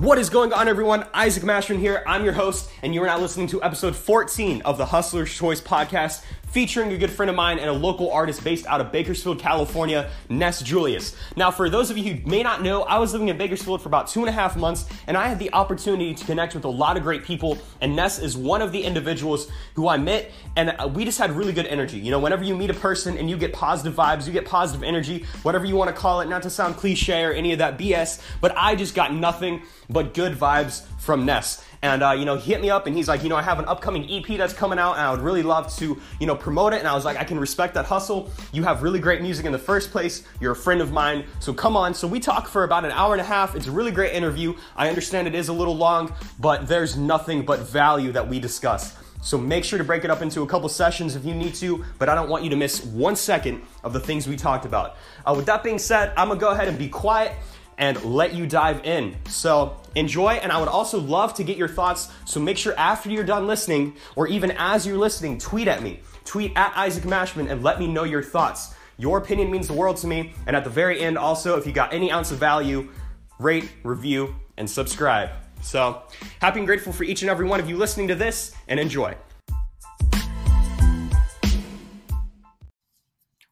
What is going on, everyone? Isaac Mashman here. I'm your host, and you are now listening to episode 14 of the Hustler's Choice podcast, featuring a good friend of mine and a local artist based out of Bakersfield, California, Ness Julius. Now, for those of you who may not know, I was living in Bakersfield for about 2.5 months, and I had the opportunity to connect with a lot of great people, and Ness is one of the individuals who I met, and we just had really good energy. You know, whenever you meet a person and you get positive vibes, you get positive energy, whatever you want to call it, not to sound cliche or any of that BS, but I just got nothing but good vibes from Ness. And, he hit me up and he's like, I have an upcoming EP that's coming out and I would really love to, promote it. And I was like, I can respect that hustle. You have really great music in the first place. You're a friend of mine. So come on. So we talk for about an hour and a half. It's a really great interview. I understand it is a little long, but there's nothing but value that we discuss. So make sure to break it up into a couple sessions if you need to, but I don't want you to miss 1 second of the things we talked about. With that being said, I'm gonna go ahead and be quiet and let you dive in. So enjoy, and I would also love to get your thoughts, so make sure after you're done listening, or even as you're listening, tweet at me. Tweet at Isaac Mashman and let me know your thoughts. Your opinion means the world to me, and at the very end also, if you got any ounce of value, rate, review, and subscribe. So happy and grateful for each and every one of you listening to this, and enjoy.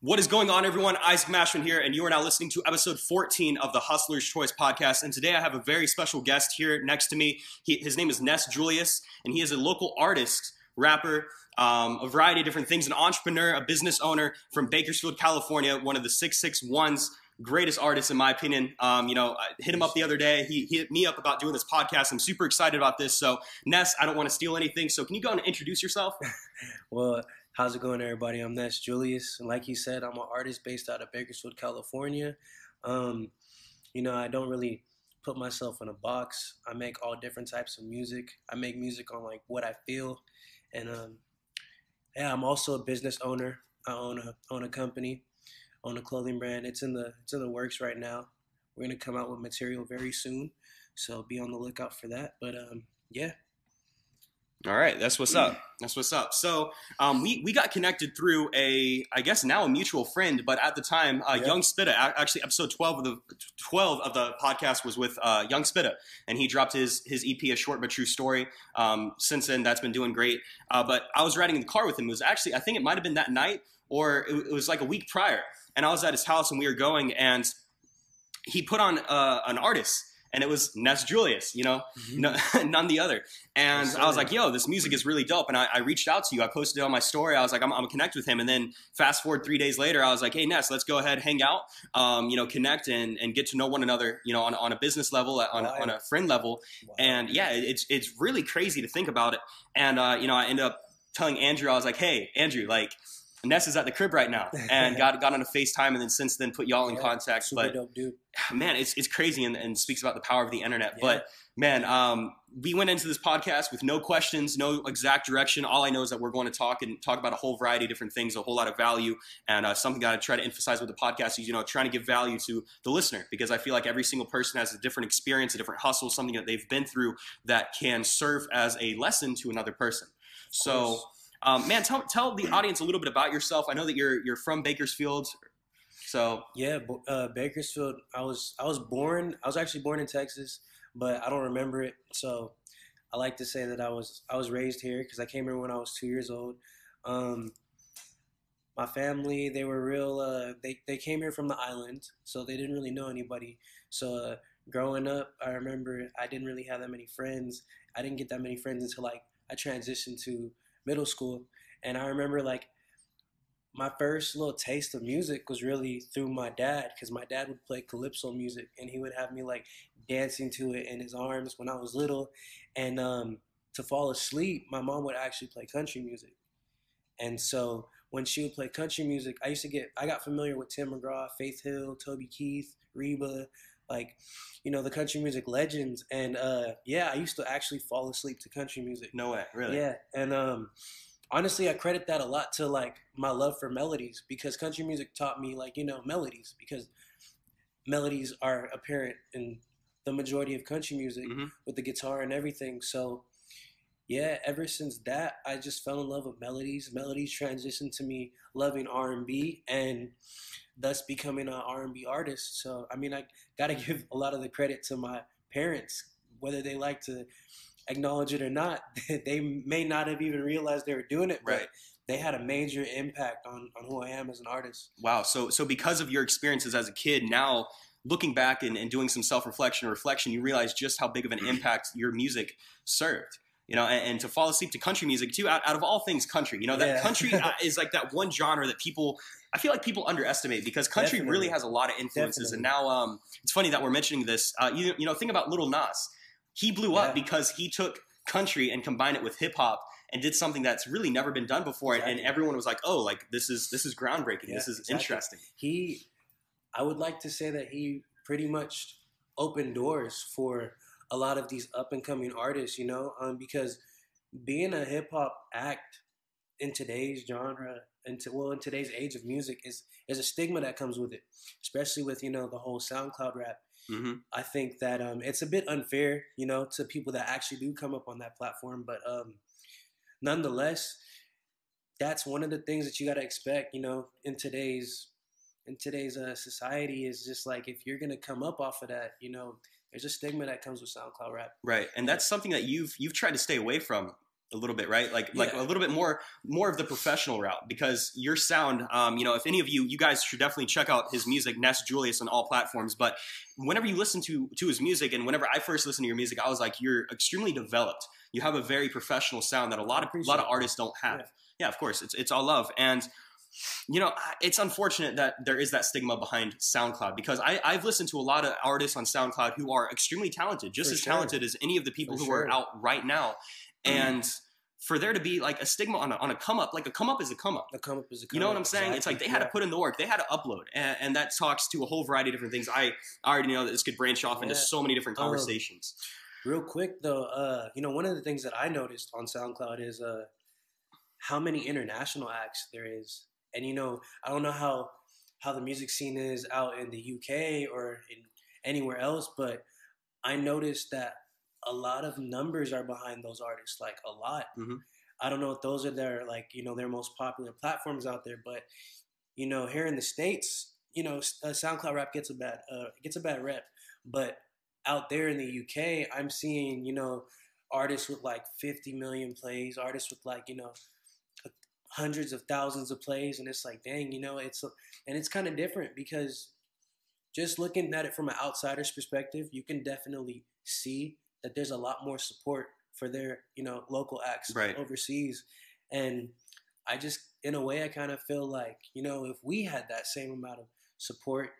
What is going on, everyone? Isaac Mashman here, and you are now listening to episode 14 of the Hustler's Choice podcast. And today I have a very special guest here next to me. His name is Ness Julius, and he is a local artist, rapper, a variety of different things, an entrepreneur, a business owner from Bakersfield, California, one of the 661's greatest artists, in my opinion. I hit him up the other day. He hit me up about doing this podcast. I'm super excited about this. So, Ness, I don't want to steal anything. So can you go and introduce yourself? Well, how's it going, everybody? I'm Ness Julius. And like you said, I'm an artist based out of Bakersfield, California. I don't really put myself in a box. I make all different types of music. I make music on like what I feel. And I'm also a business owner. I own a company, own a clothing brand. It's in the works right now. We're gonna come out with material very soon, so be on the lookout for that. But yeah. All right, that's what's up. That's what's up. So we got connected through a mutual friend, but at the time, Young Spitta. Actually, episode 12 of the podcast was with Young Spitta, and he dropped his EP, A Short But True Story. Since then, that's been doing great. But I was riding in the car with him. It was actually, I think it might have been that night, or it was like a week prior, and I was at his house, and we were going, and he put on an artist. And it was Ness Julius, none the other. And I was like, yo, this music is really dope. And I reached out to you. I posted it on my story. I was like, I'm going to connect with him. And then fast forward 3 days later, I was like, hey, Ness, let's go ahead, hang out, connect and get to know one another, on a business level, on a friend level. Wow. And yeah, it's really crazy to think about it. And, I ended up telling Andrew, I was like, hey, Andrew, like, Ness is at the crib right now, and got on a FaceTime, and then since then put y'all in contact. Super dope dude. Man, it's crazy and speaks about the power of the internet. Yeah. But man, we went into this podcast with no questions, no exact direction. All I know is that we're going to talk about a whole variety of different things, a whole lot of value, and something that I try to emphasize with the podcast is trying to give value to the listener, because I feel like every single person has a different experience, a different hustle, something that they've been through that can serve as a lesson to another person. So. Man, tell the audience a little bit about yourself. I know that you're from Bakersfield, so yeah, Bakersfield. I was actually born in Texas, but I don't remember it. So I like to say that I was raised here because I came here when I was 2 years old. My family, they were real. They came here from the island, so they didn't really know anybody. So growing up, I remember I didn't really have that many friends. I didn't get that many friends until like I transitioned to middle school. And I remember like my first little taste of music was really through my dad, because my dad would play calypso music and he would have me like dancing to it in his arms when I was little. And to fall asleep, my mom would actually play country music. And so when she would play country music, I got familiar with Tim McGraw, Faith Hill, Toby Keith, Reba, like, the country music legends. And I used to actually fall asleep to country music. No way, really? Yeah. And honestly, I credit that a lot to like my love for melodies, because country music taught me like, melodies, because melodies are apparent in the majority of country music with the guitar and everything. So yeah, ever since that, I just fell in love with melodies. Melodies transitioned to me loving R&B, and thus becoming an R&B artist. So, I mean, I got to give a lot of the credit to my parents whether they like to acknowledge it or not, they may not have even realized they were doing it, but Right. they had a major impact on who I am as an artist. Wow. So because of your experiences as a kid, now looking back and doing some self-reflection or reflection, you realize just how big of an impact your music served. You know, and to fall asleep to country music too, out of all things country, you know, that country is like that one genre that I feel like people underestimate, because country really has a lot of influences. And now it's funny that we're mentioning this. You know, think about Lil Nas. He blew up because he took country and combined it with hip hop and did something that's really never been done before. And everyone was like, oh, like this is groundbreaking. This is interesting. I would like to say that he pretty much opened doors for a lot of these up and coming artists, you know, because being a hip hop act in today's genre, in today's age of music, is a stigma that comes with it, especially with, you know, the whole SoundCloud rap. Mm-hmm. I think that it's a bit unfair, you know, to people that actually do come up on that platform, but nonetheless, that's one of the things that you got to expect, you know, in today's society, is just like, if you're gonna come up off of that, you know, there's a stigma that comes with SoundCloud rap. Right. And that's something that you've tried to stay away from a little bit, right? Like a little bit more of the professional route, because your sound, you know, if any of you guys should definitely check out his music, Ness Julius, on all platforms. But whenever you listen to his music, and whenever I first listened to your music, I was like, you're extremely developed. You have a very professional sound that a lot of artists don't have. Yeah, of course. It's all love. And you know, it's unfortunate that there is that stigma behind SoundCloud, because I've listened to a lot of artists on SoundCloud who are extremely talented, just as talented as any of the people who are out right now. And for there to be like a stigma on a come up, like a come up is a come up. A come up is a come up. You know what I'm saying? It's like they had to put in the work, they had to upload, and that talks to a whole variety of different things. I already know that this could branch off into so many different conversations. Real quick though, you know, one of the things that I noticed on SoundCloud is how many international acts there is. And, you know, I don't know how the music scene is out in the UK or in anywhere else, but I noticed that a lot of numbers are behind those artists, like a lot. Mm-hmm. I don't know if those are their, like, you know, their most popular platforms out there, but, you know, here in the States, you know, SoundCloud rap gets a bad rep, but out there in the UK, I'm seeing, you know, artists with like 50 million plays, artists with like, you know, hundreds of thousands of plays, and it's like, dang, you know, it's kind of different, because just looking at it from an outsider's perspective, you can definitely see that there's a lot more support for their, you know, local acts overseas. And I just, in a way, I kind of feel like, you know, if we had that same amount of support,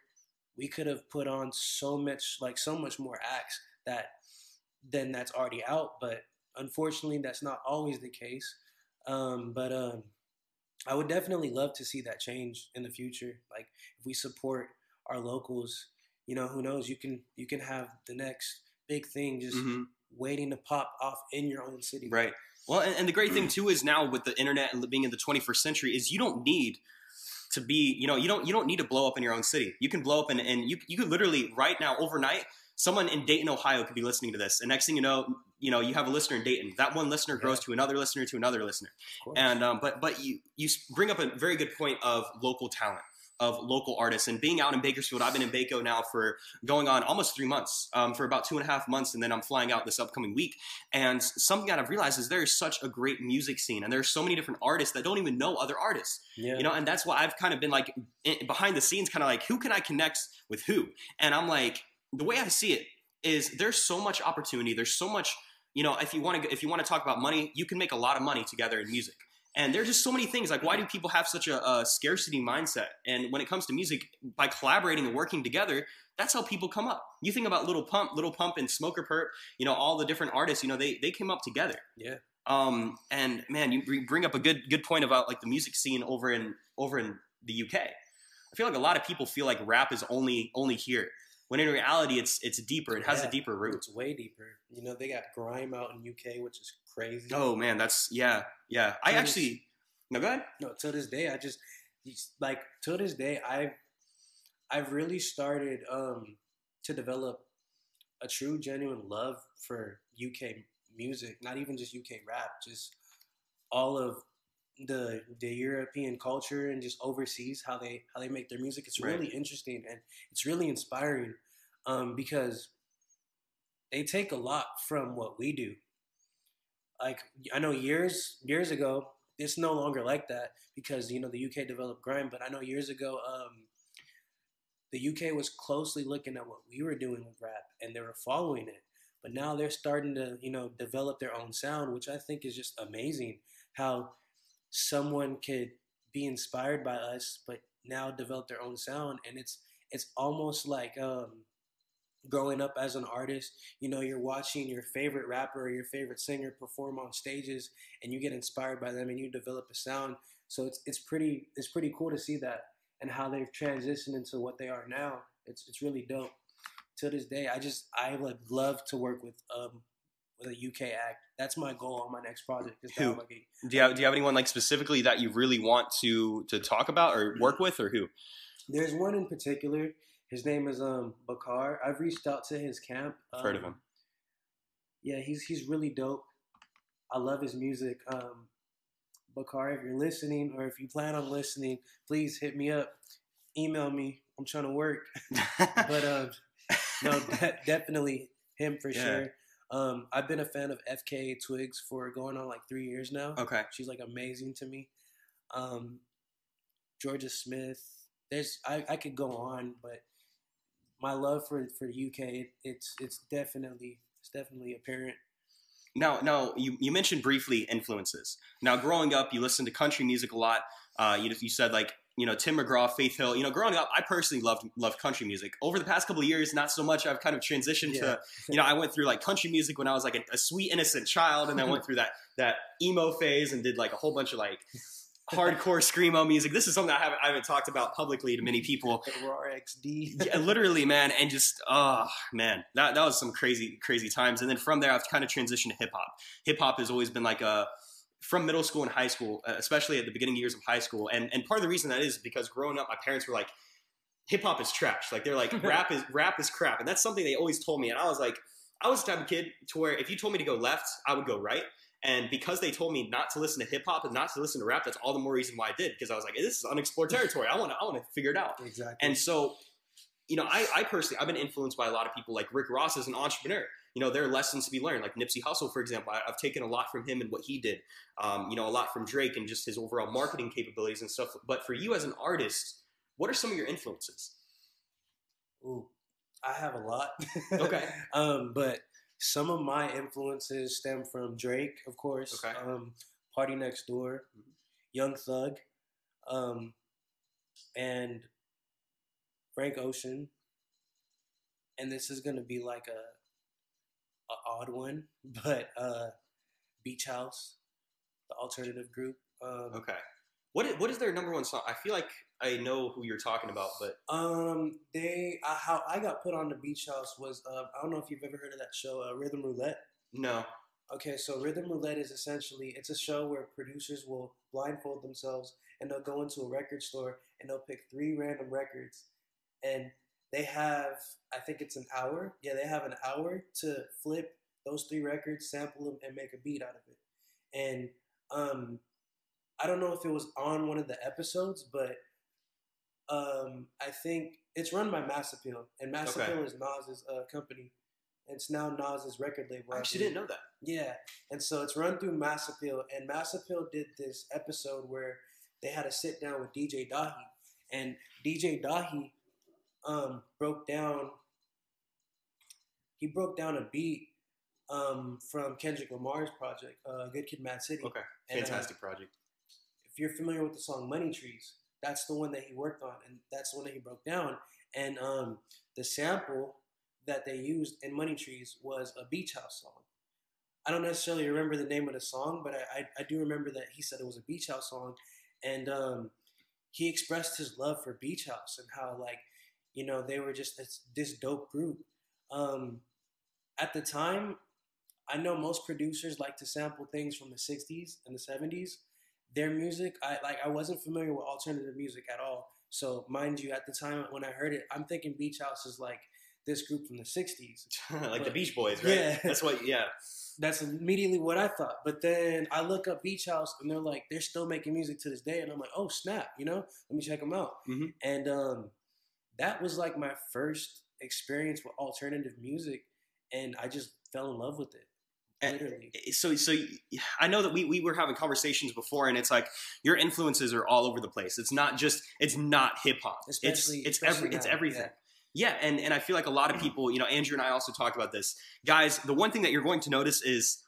we could have put on so much more acts that's already out. But unfortunately, that's not always the case. I would definitely love to see that change in the future. Like, if we support our locals, you know, who knows, you can have the next big thing just waiting to pop off in your own city. Right. Well, and the great thing too is now with the internet and being in the 21st century is you don't need to be, you know, you don't need to blow up in your own city. You can blow up and you could literally right now overnight, someone in Dayton, Ohio could be listening to this, and next thing you know, you have a listener in Dayton. That one listener grows to another listener to another listener. And but you bring up a very good point of local talent, of local artists, and being out in Bakersfield. I've been in Baco now for going on almost 3 months, for about 2.5 months, and then I'm flying out this upcoming week. And something that I've realized is there is such a great music scene, and there's so many different artists that don't even know other artists. You know, and that's why I've kind of been like behind the scenes, kind of like, who can I connect with who? And I'm like, the way I see it is there's so much opportunity. There's so much, you know, if you want to talk about money, you can make a lot of money together in music. And there's just so many things. Like, why do people have such a scarcity mindset? And when it comes to music, by collaborating and working together, that's how people come up. You think about Little Pump and Smoker Perp, you know, all the different artists, you know, they came up together. Yeah. And man, you bring up a good point about like the music scene over in the UK. I feel like a lot of people feel like rap is only here, when in reality it's deeper. It has a deeper root. It's way deeper. You know, they got grime out in UK, which is crazy. Oh man, that's yeah. No, go ahead. No, till this day, I've really started to develop a true, genuine love for UK music. Not even just UK rap, just all of the European culture, and just overseas how they make their music. It's really interesting, and it's really inspiring, because they take a lot from what we do. Like I know years ago, it's no longer like that because the UK developed grime. But I know years ago, the UK was closely looking at what we were doing with rap, and they were following it. But now they're starting to develop their own sound, which I think is just amazing. How someone could be inspired by us, but now develop their own sound, and it's almost like growing up as an artist. You're watching your favorite rapper or your favorite singer perform on stages, and you get inspired by them, and you develop a sound. So it's pretty cool to see that and how they've transitioned into what they are now. It's really dope. To this day, I like love to work with a UK act. That's my goal on my next project. Who? Do you have anyone like specifically that you really want to talk about or work with, or who? There's one in particular. His name is Bakar. I've reached out to his camp. Heard of him? Yeah, he's really dope. I love his music. Bakar, if you're listening or if you plan on listening, please hit me up. Email me. I'm trying to work. But no, definitely him for sure. I've been a fan of FKA Twigs for going on like 3 years now. Okay. She's like amazing to me. Georgia Smith. I could go on, but my love for the UK, it's definitely apparent. Now you mentioned briefly influences. Now, growing up, you listened to country music a lot. You said like Tim McGraw, Faith Hill. Growing up, I personally loved country music. Over the past couple of years, not so much. I've kind of transitioned to I went through like country music when I was like a sweet innocent child, and I went through that emo phase and did like a whole bunch of like hardcore screamo music. This is something I haven't talked about publicly to many people. RXD. Yeah, literally, man. And just, man, that was some crazy times. And then from there, I've kind of transitioned to hip hop. Hip hop has always been like from middle school and high school, especially at the beginning years of high school. And part of the reason that is because growing up, my parents were like, hip hop is trash. Like they're like, rap is crap. And that's something they always told me. And I was like, I was the type of kid to where if you told me to go left, I would go right. And because they told me not to listen to hip hop and not to listen to rap, that's all the more reason why I did. Because I was like, this is unexplored territory. I want to figure it out. Exactly. And so, I personally, I've been influenced by a lot of people like Rick Ross as an entrepreneur. There are lessons to be learned. Like Nipsey Hussle, for example, I've taken a lot from him and what he did. A lot from Drake and just his overall marketing capabilities and stuff. But for you as an artist, what are some of your influences? Ooh, I have a lot. Okay. But some of my influences stem from Drake, of course. Okay. Party Next Door, Young Thug, and Frank Ocean. And this is gonna be like a odd one, but Beach House, the alternative group. Okay. What is their number one song? I feel like I know who you're talking about, but how I got put on the Beach House was I don't know if you've ever heard of that show, Rhythm Roulette. No. Okay, so Rhythm Roulette is essentially it's a show where producers will blindfold themselves and they'll go into a record store and they'll pick 3 random records, and they have, I think it's an hour. Yeah, they have an hour to flip those 3 records, sample them, and make a beat out of it. And I don't know if it was on one of the episodes, but I think it's run by Mass Appeal, and Mass Appeal is Nas's company. It's now Nas's record label. I actually didn't know that. Yeah, and so it's run through Mass Appeal, and Mass Appeal did this episode where they had a sit down with DJ Dahi, and DJ Dahi broke down a beat from Kendrick Lamar's project, Good Kid, Mad City. Okay, fantastic project. If you're familiar with the song Money Trees, that's the one that he worked on, and that's the one that he broke down. And the sample that they used in Money Trees was a Beach House song. I don't necessarily remember the name of the song, but I do remember that he said it was a Beach House song. And he expressed his love for Beach House and how, like, they were just this dope group. At the time, I know most producers like to sample things from the 60s and the 70s. Their music, I wasn't familiar with alternative music at all. So mind you, at the time when I heard it, I'm thinking Beach House is like this group from the 60s. Like the Beach Boys, right? Yeah. That's immediately what I thought. But then I look up Beach House and they're like, they're still making music to this day. And I'm like, oh, snap, let me check them out. Mm-hmm. And that was like my first experience with alternative music. and I just fell in love with it. Literally. So I know that we were having conversations before, and it's like your influences are all over the place. It's not hip hop. It's everything. Yeah, and I feel like a lot of people, Andrew and I also talked about this. Guys, the one thing that you're going to notice is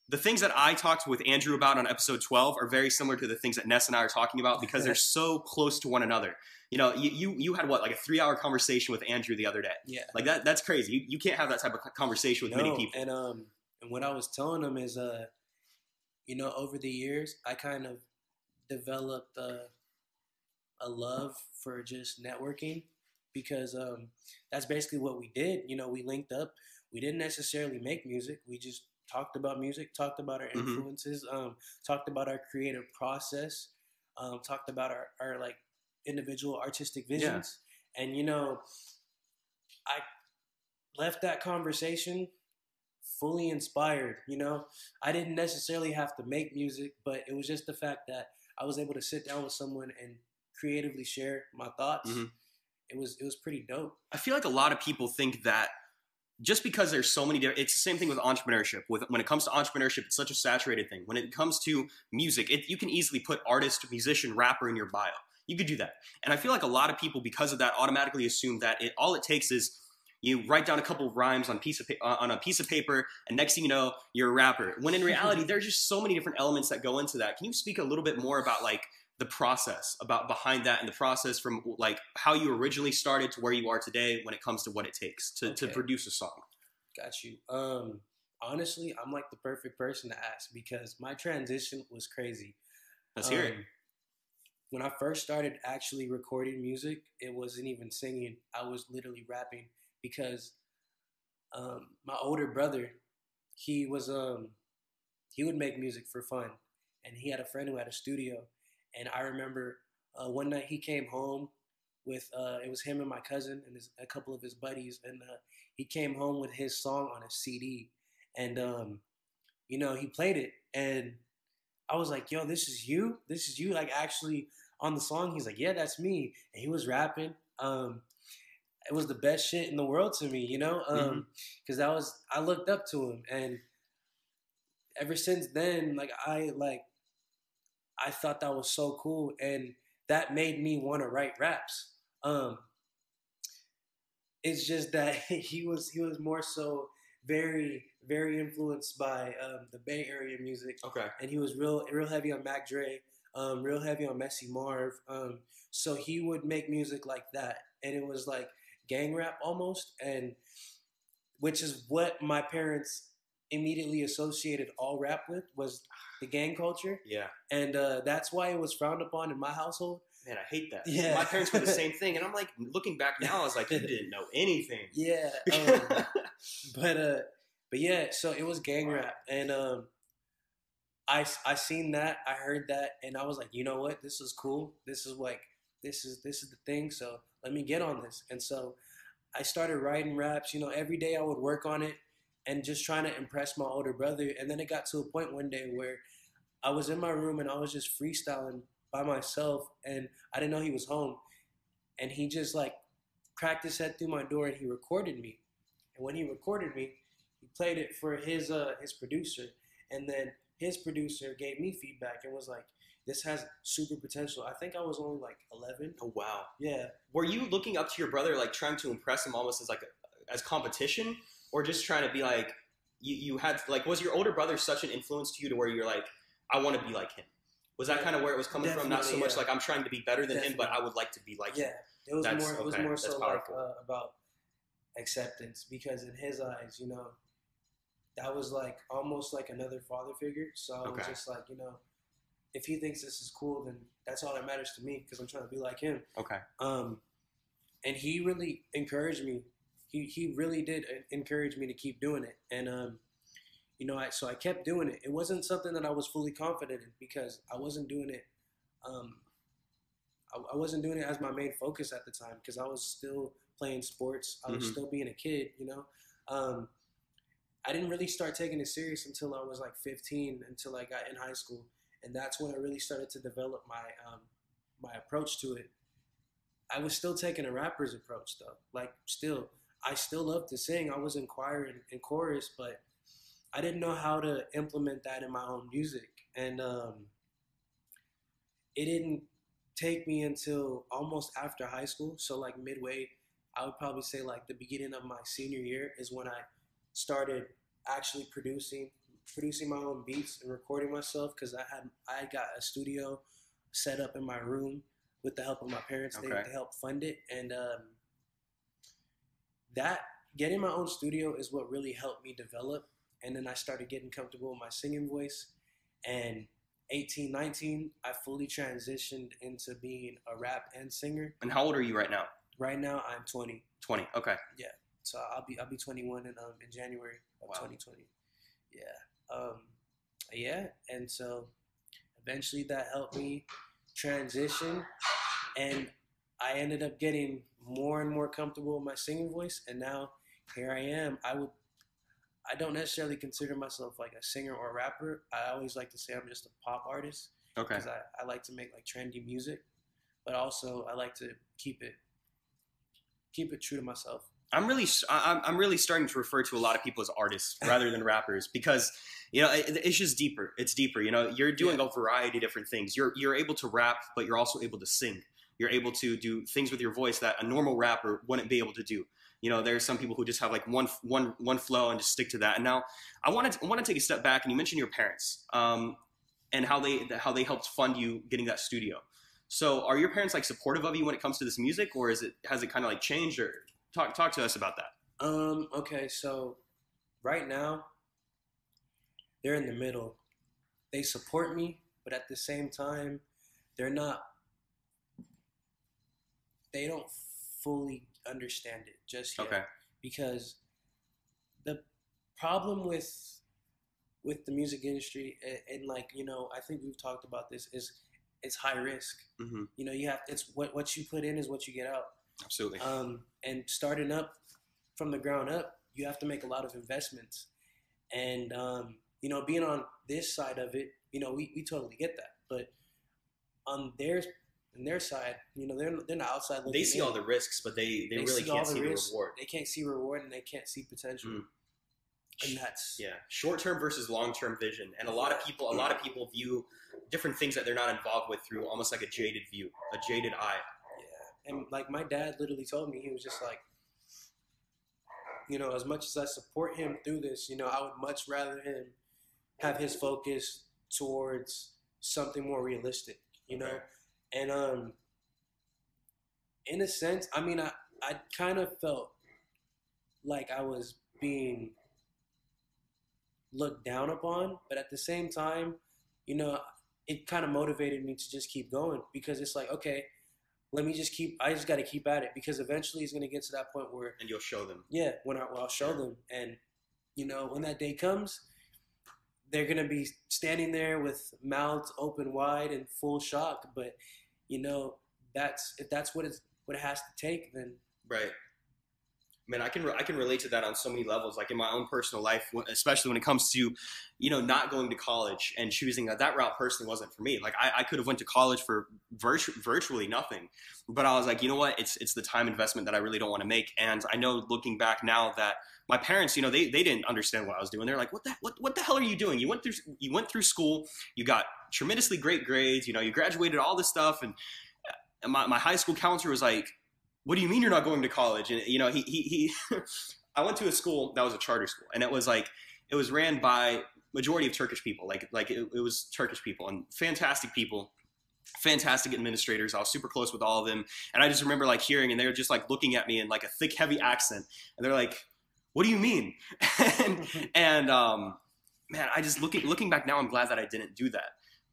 the things that I talked with Andrew about on episode 12 are very similar to the things that Ness and I are talking about because they're so close to one another. You had what, like a 3-hour conversation with Andrew the other day. Yeah. Like that's crazy. You can't have that type of conversation with many people. And what I was telling him is, over the years, I kind of developed a love for just networking because that's basically what we did. We linked up. We didn't necessarily make music. We just talked about music, talked about our influences, talked about our creative process, talked about our like individual artistic visions. Yeah. And, I left that conversation fully inspired. I didn't necessarily have to make music, but it was just the fact that I was able to sit down with someone and creatively share my thoughts. It was pretty dope. I feel like a lot of people think that just because there's so many different, it's the same thing with entrepreneurship. When it comes to entrepreneurship, it's such a saturated thing. When it comes to music, you can easily put artist, musician, rapper in your bio. You could do that. And I feel like a lot of people, because of that, automatically assume that all it takes is you write down a couple of rhymes on a piece of paper, and next thing you know, you're a rapper. When in reality, there's just so many different elements that go into that. Can you speak a little bit more about like the process behind that and the process from like how you originally started to where you are today when it comes to what it takes to produce a song? Got you. Honestly, I'm like the perfect person to ask because my transition was crazy. Let's hear it. When I first started actually recording music, it wasn't even singing. I was literally rapping because my older brother, he would make music for fun, and he had a friend who had a studio. And I remember one night he came home with it was him and my cousin and a couple of his buddies, and he came home with his song on a CD, and he played it, and I was like, "Yo, this is you, like actually on the song." He's like, "Yeah, that's me," and he was rapping. It was the best shit in the world to me, because I looked up to him, and ever since then, I thought that was so cool, and that made me want to write raps. It's just that he was more so very, very influenced by the Bay Area music. Okay. And he was real heavy on Mac Dre, real heavy on Messy Marv. So he would make music like that, and it was like gang rap almost, and which is what my parents immediately associated all rap with was the gang culture. Yeah. And that's why it was frowned upon in my household. Man, I hate that. Yeah. My parents were the same thing, and I'm like, looking back now, I was like, you didn't know anything. Yeah. But yeah, so it was gang rap, and I seen that, I heard that, and I was like, you know what, this is cool. This is the thing. So let me get on this. And so I started writing raps. Every day I would work on it and just trying to impress my older brother. And then it got to a point one day where I was in my room and I was just freestyling by myself, and I didn't know he was home. And he just like cracked his head through my door and he recorded me. And when he recorded me, he played it for his producer. And then his producer gave me feedback and was like, this has super potential. I think I was only like 11. Oh, wow. Yeah. Were you looking up to your brother, like trying to impress him almost as like as competition, or just trying to be like, you had, like, was your older brother such an influence to you to where you're like, I want to be like him? Was that kind of where it was coming from? Not so much like I'm trying to be better than him, but I would like to be like him. Yeah, it was more so like about acceptance, because in his eyes, that was like almost like another father figure. So I was just like, if he thinks this is cool, then that's all that matters to me, because I'm trying to be like him. Okay. And he really encouraged me. He really did encourage me to keep doing it. And so I kept doing it. It wasn't something that I was fully confident in, because I wasn't doing it. I wasn't doing it as my main focus at the time, because I was still playing sports. I was still being a kid. I didn't really start taking it serious until I was like 15, until I got in high school. And that's when I really started to develop my approach to it. I was still taking a rapper's approach though. Like still, I still love to sing. I was in choir and chorus, but I didn't know how to implement that in my own music. And it didn't take me until almost after high school. So like midway, I would probably say like the beginning of my senior year is when I started actually producing my own beats and recording myself, because I got a studio set up in my room with the help of my parents. Okay. They helped fund it, and that getting my own studio is what really helped me develop. And then I started getting comfortable with my singing voice, and 18, 19, I fully transitioned into being a rap and singer. And how old are you right now? Right now, I'm 20. 20. Okay. Yeah. So I'll be 21 in January of 2020. Yeah. Yeah. And so eventually that helped me transition, and I ended up getting more and more comfortable with my singing voice, and now here I am. I don't necessarily consider myself like a singer or a rapper. I always like to say I'm just a pop artist. Okay. Because I like to make like trendy music, but also I like to keep it true to myself. I'm really starting to refer to a lot of people as artists rather than rappers, because it's just deeper. It's deeper. You're doing a variety of different things. You're able to rap, but you're also able to sing. You're able to do things with your voice that a normal rapper wouldn't be able to do. There's some people who just have like one flow and just stick to that. And now I want to take a step back, and you mentioned your parents and how they helped fund you getting that studio. So are your parents like supportive of you when it comes to this music, or has it kind of like changed? Or talk to us about that. Okay, so right now they're in the middle. They support me, but at the same time, they don't fully understand it just yet. Okay. Because the problem with the music industry, and like, I think we've talked about this, is it's high risk. Mm-hmm. It's what you put in is what you get out. Absolutely. And starting up from the ground up, you have to make a lot of investments. And being on this side of it, we totally get that. But on their side, they're not outside looking. They see all the risks, but they really can't see the reward. They can't see reward, and they can't see potential. And that's short-term versus long-term vision. And a lot of people view different things that they're not involved with through almost like a jaded view, a jaded eye. Yeah. And like my dad literally told me, he was just like, as much as I support him through this, I would much rather him have his focus towards something more realistic, Okay. And in a sense, I mean, I kind of felt like I was being looked down upon, but at the same time, it kind of motivated me to just keep going, because it's like, okay, I just got to keep at it, because eventually it's going to get to that point where. And you'll show them. Yeah, I'll show them. And, when that day comes, they're going to be standing there with mouths open wide and full shock. But, if that's what it has to take, then. Right. Man, I can relate to that on so many levels, like in my own personal life, especially when it comes to, not going to college and choosing that route personally wasn't for me. Like I could have went to college for virtually nothing, but I was like, you know what, it's the time investment that I really don't want to make. And I know looking back now that my parents, they didn't understand what I was doing. They're like, what the hell are you doing? You went through school, you got tremendously great grades, you graduated, all this stuff. And my high school counselor was like, what do you mean you're not going to college? And he I went to a school that was a charter school, and it was ran by majority of Turkish people. It was Turkish people, and fantastic people, fantastic administrators. I was super close with all of them. And I just remember like hearing, and they were just like looking at me in like a thick, heavy accent. And they're like, what do you mean? and man, I just looking back now, I'm glad that I didn't do that.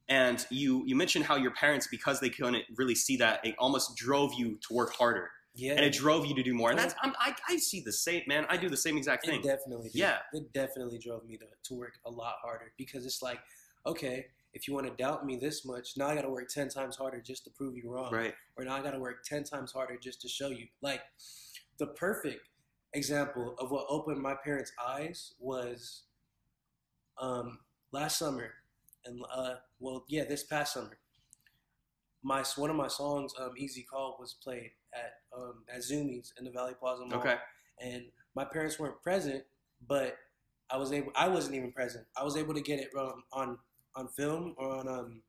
And you mentioned how your parents, because they couldn't really see that, it almost drove you to work harder. Yeah. And it drove you to do more. And that's I see the same, man. I do the same exact thing. It definitely did. Yeah. It definitely drove me to work a lot harder, because it's like, okay, if you want to doubt me this much, now I got to work 10 times harder just to prove you wrong. Right. Or now I got to work 10 times harder just to show you. Like, the perfect example of what opened my parents' eyes was last summer. And this past summer, one of my songs, "Easy Call," was played at Zoomies in the Valley Plaza Mall. Okay. and my parents weren't present, but I wasn't even present. I was able to get it on film or on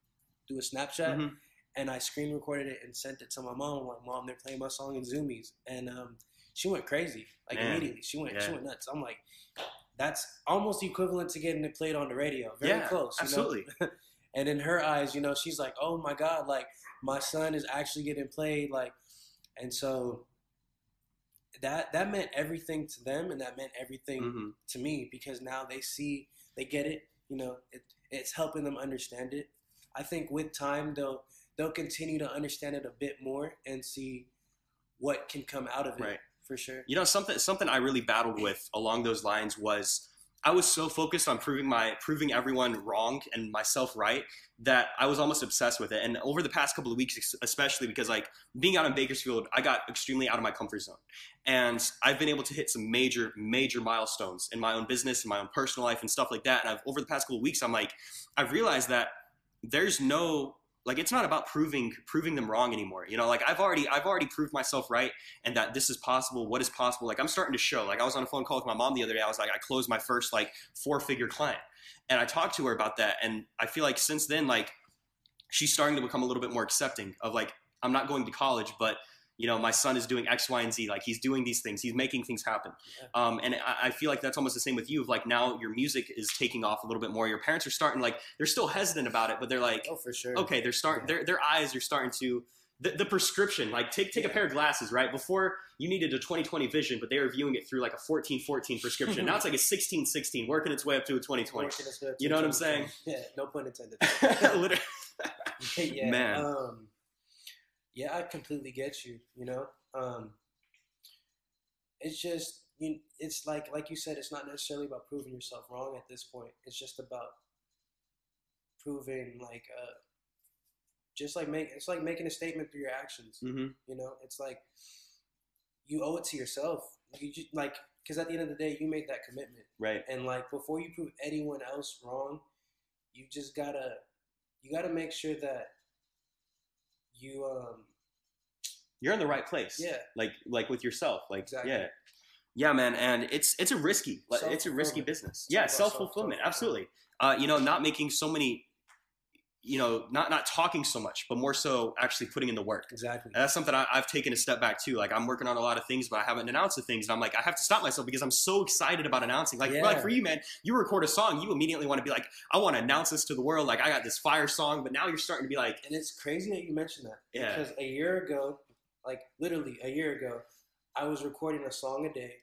through a Snapchat, Mm-hmm. and I screen recorded it and sent it to my mom. Like, Mom, they're playing my song in Zoomies, and she went crazy. Like, Man. immediately, she went Yeah. nuts. I'm like, that's almost equivalent to getting it played on the radio. Very close. Absolutely. And in her eyes, she's like, oh my God, like my son is actually getting played. Like, and so that meant everything to them, and that meant everything Mm-hmm. to me, because now they get it. It's helping them understand it. I think with time, they'll continue to understand it a bit more and see what can come out of it. Right. For sure. Something I really battled with along those lines was I was so focused on proving everyone wrong and myself right that I was almost obsessed with it. And over the past couple of weeks, especially because like being out in Bakersfield, I got extremely out of my comfort zone, and I've been able to hit some major milestones in my own business, in my own personal life, and stuff like that. And over the past couple of weeks, I've realized that there's no, like, it's not about proving them wrong anymore. Like I've already proved myself right, and that this is possible. What is possible? Like I'm starting to show. Like I was on a phone call with my mom the other day. I was like, I closed my first like 4-figure client, and I talked to her about that. And I feel like since then, like she's starting to become a little bit more accepting of like, I'm not going to college, but my son is doing X, Y, and Z. Like he's doing these things. He's making things happen. Yeah. And I feel like that's almost the same with you. Of like now your music is taking off a little bit more. Your parents are starting, like they're still hesitant about it, but they're like, oh, for sure. Okay, they're starting. Yeah. Their eyes are starting to. The prescription, like take a pair of glasses, right? Before you needed a 20/20 vision, but they were viewing it through like a 14/14 prescription. Now it's like a 16/16, working its way up to a 20/20. You know what I'm saying? Yeah, no pun intended. Literally. Yeah, man. Yeah, I completely get you. It's just it's like you said, it's not necessarily about proving yourself wrong at this point. It's just about proving like it's like making a statement through your actions. Mm-hmm. It's like you owe it to yourself. Because at the end of the day, you made that commitment, right? And like before you prove anyone else wrong, you just gotta make sure that you're in the right place. Yeah. Like with yourself. Like exactly. Yeah. Yeah, man. And it's a risky business. Yeah, self-fulfillment. Absolutely. Not making so many, not talking so much, but more so actually putting in the work. Exactly. And that's something I've taken a step back too. Like I'm working on a lot of things, but I haven't announced the things. And I'm like, I have to stop myself because I'm so excited about announcing. Like for you, man, you record a song, you immediately want to be like, I want to announce this to the world. Like I got this fire song, but now you're starting to be like. And it's crazy that you mentioned that. Yeah. Because a year ago, like literally a year ago, I was recording a song a day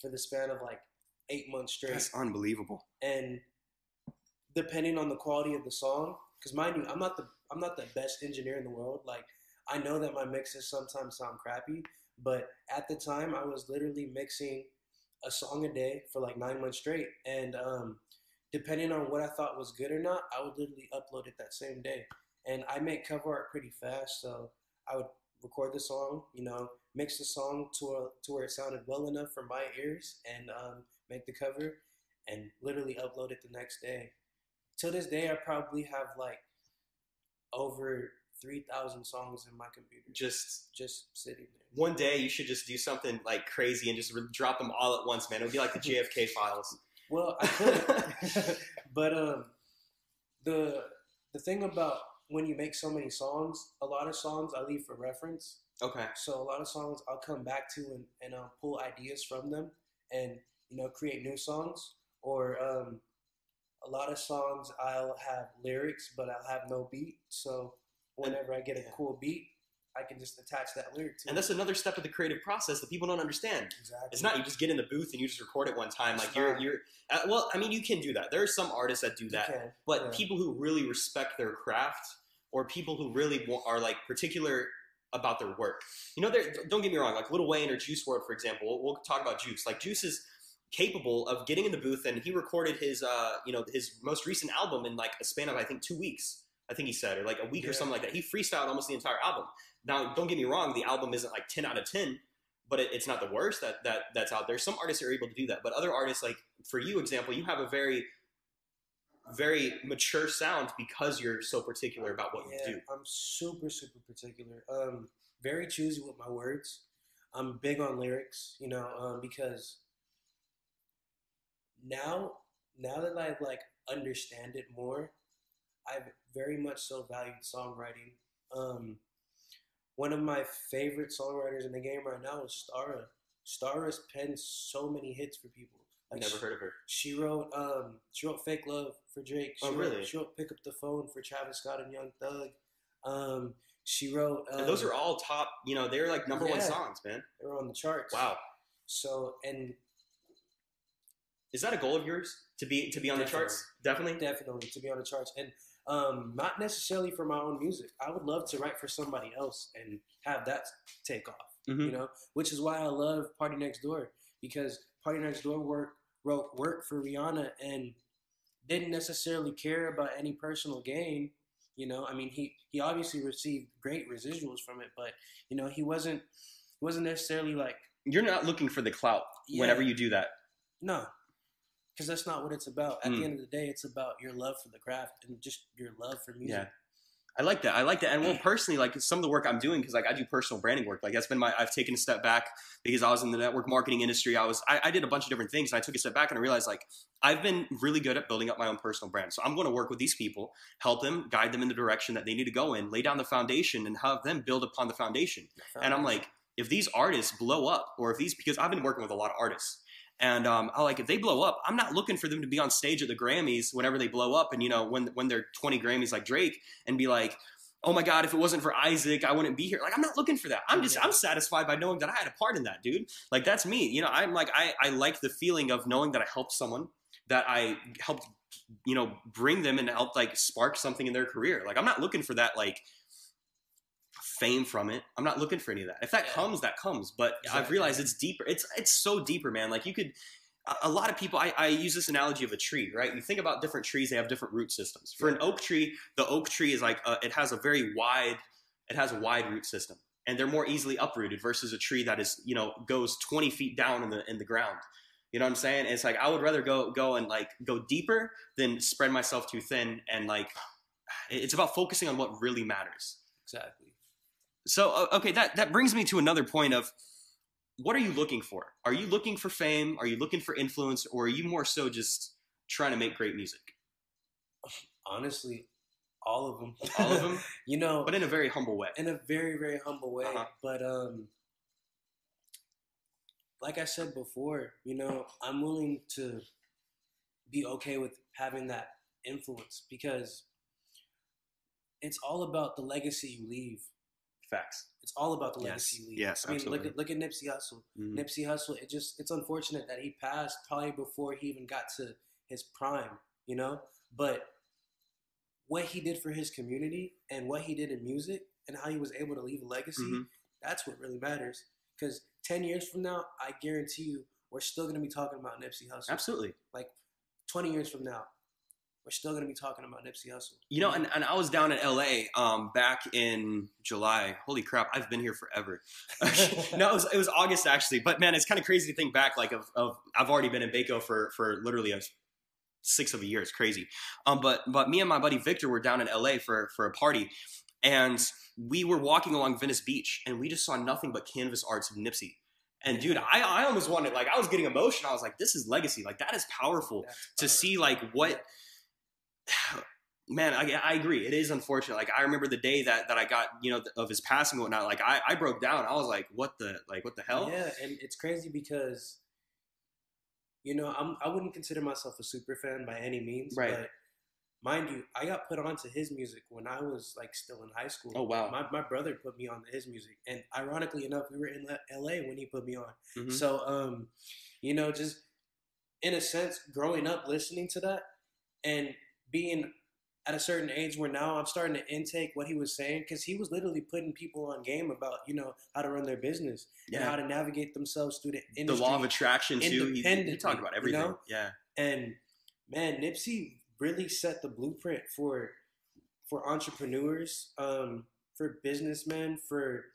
for the span of like 8 months straight. That's unbelievable. And depending on the quality of the song, because mind you, I'm not the best engineer in the world. Like I know that my mixes sometimes sound crappy, but at the time I was literally mixing a song a day for like 9 months straight. And depending on what I thought was good or not, I would literally upload it that same day. And I make cover art pretty fast, so I would record the song, mix the song to where it sounded well enough for my ears, and make the cover, and literally upload it the next day. Till this day, I probably have like over 3,000 songs in my computer. Just sitting there. One day you should just do something like crazy and just drop them all at once, man. It would be like the JFK files. Well, I could, but the thing about when you make so many songs, a lot of songs I leave for reference. Okay. So a lot of songs I'll come back to and pull ideas from them and create new songs. Or a lot of songs I'll have lyrics, but I'll have no beat. So whenever I get a cool beat, I can just attach that lyric to it. And that's another step of the creative process that people don't understand. Exactly. It's not you just get in the booth and you just record it one time. Like you're well, I mean, you can do that. There are some artists that do that, but people who really respect their craft, or people who really are like particular about their work. Don't get me wrong. Like Lil Wayne or Juice WRLD, for example. We'll talk about Juice. Like Juice is capable of getting in the booth, and he recorded his his most recent album in like a span of I think 2 weeks. I think he said, or like a week or something like that. He freestyled almost the entire album. Now, don't get me wrong, the album isn't like 10 out of 10, but it's not the worst that's out there. Some artists are able to do that, but other artists, like for you, example, you have a very, very mature sound because you're so particular about what you do. I'm super, super particular. Very choosy with my words. I'm big on lyrics, because now that I like understand it more, I've very much so valued songwriting. One of my favorite songwriters in the game right now is Stara. Stara's penned so many hits for people. I've Like never heard of her. she wrote "Fake Love" for Drake. Really? She wrote "Pick Up the Phone" for Travis Scott and Young Thug. She wrote. And those are all top. They're like number one songs, man. They were on the charts. Wow. So and is that a goal of yours to be on the charts? Definitely. Definitely to be on the charts, and not necessarily for my own music. I would love to write for somebody else and have that take off. Mm-hmm. Which is why I love Party Next Door, because Party Next Door wrote work for Rihanna and didn't necessarily care about any personal gain. I mean, he obviously received great residuals from it, but he wasn't necessarily like. You're not looking for the clout whenever you do that. No, because that's not what it's about. At the end of the day, it's about your love for the craft and just your love for music. Yeah. I like that. And well, personally, like some of the work I'm doing, because like I do personal branding work. Like that's been I've taken a step back because I was in the network marketing industry. I did a bunch of different things, and I took a step back and I realized like I've been really good at building up my own personal brand. So I'm going to work with these people, help them, guide them in the direction that they need to go in, lay down the foundation, and have them build upon the foundation. And I'm like, if these artists blow up, or because I've been working with a lot of artists. And if they blow up, I'm not looking for them to be on stage at the Grammys whenever they blow up. And, when they're 20 Grammys like Drake and be like, oh my God, if it wasn't for Isaac, I wouldn't be here. Like, I'm not looking for that. I'm satisfied by knowing that I had a part in that, dude. Like, that's me. I'm like, I like the feeling of knowing that I helped someone, that I helped, bring them and help like spark something in their career. Like, I'm not looking for that, like, fame from it. I'm not looking for any of that. If that comes, that comes. But I've realized it's deeper. It's so deeper, man. Like a lot of people, I use this analogy of a tree, right? You think about different trees, they have different root systems. For an oak tree, the oak tree is like, it has a wide root system, and they're more easily uprooted versus a tree that is, goes 20 feet down in the ground. You know what I'm saying? And it's like, I would rather go and like go deeper than spread myself too thin. And like, it's about focusing on what really matters. Exactly. So, okay, that brings me to another point of, what are you looking for? Are you looking for fame? Are you looking for influence? Or are you more so just trying to make great music? Honestly, all of them. All of them? But in a very humble way. In a very, very humble way. But like I said before, I'm willing to be okay with having that influence, because it's all about the legacy you leave. Facts. It's all about the legacy you leave. Yes, I mean, absolutely. look at Nipsey Hussle. Mm-hmm. Nipsey Hussle, it's unfortunate that he passed probably before he even got to his prime, But what he did for his community and what he did in music and how he was able to leave a legacy, that's what really matters. Because 10 years from now, I guarantee you, we're still going to be talking about Nipsey Hussle. Absolutely. Like 20 years from now, we're still going to be talking about Nipsey Hussle. And I was down in LA back in July. Holy crap, I've been here forever. No, it was August actually. But man, it's kind of crazy to think back like of I've already been in Baco for literally 6 of a year. It's crazy. But me and my buddy Victor were down in LA for a party, and we were walking along Venice Beach, and we just saw nothing but canvas arts of Nipsey. And dude, I almost wanted, like, I was getting emotional. I was like, this is legacy. Like, that is powerful to see, like, what. Man, I agree. It is unfortunate. Like, I remember the day that I got, of his passing and whatnot. Like, I broke down. I was like, what the hell? Yeah, and it's crazy because, I wouldn't consider myself a super fan by any means. Right. But mind you, I got put onto his music when I was like still in high school. Oh, wow. My brother put me on his music, and ironically enough, we were in LA when he put me on. Mm-hmm. So, just in a sense, growing up listening to that and being at a certain age where now I'm starting to intake what he was saying, because he was literally putting people on game about, how to run their business and how to navigate themselves through the industry. The law of attraction too. He talked about everything. Yeah. And man, Nipsey really set the blueprint for entrepreneurs, for businessmen, for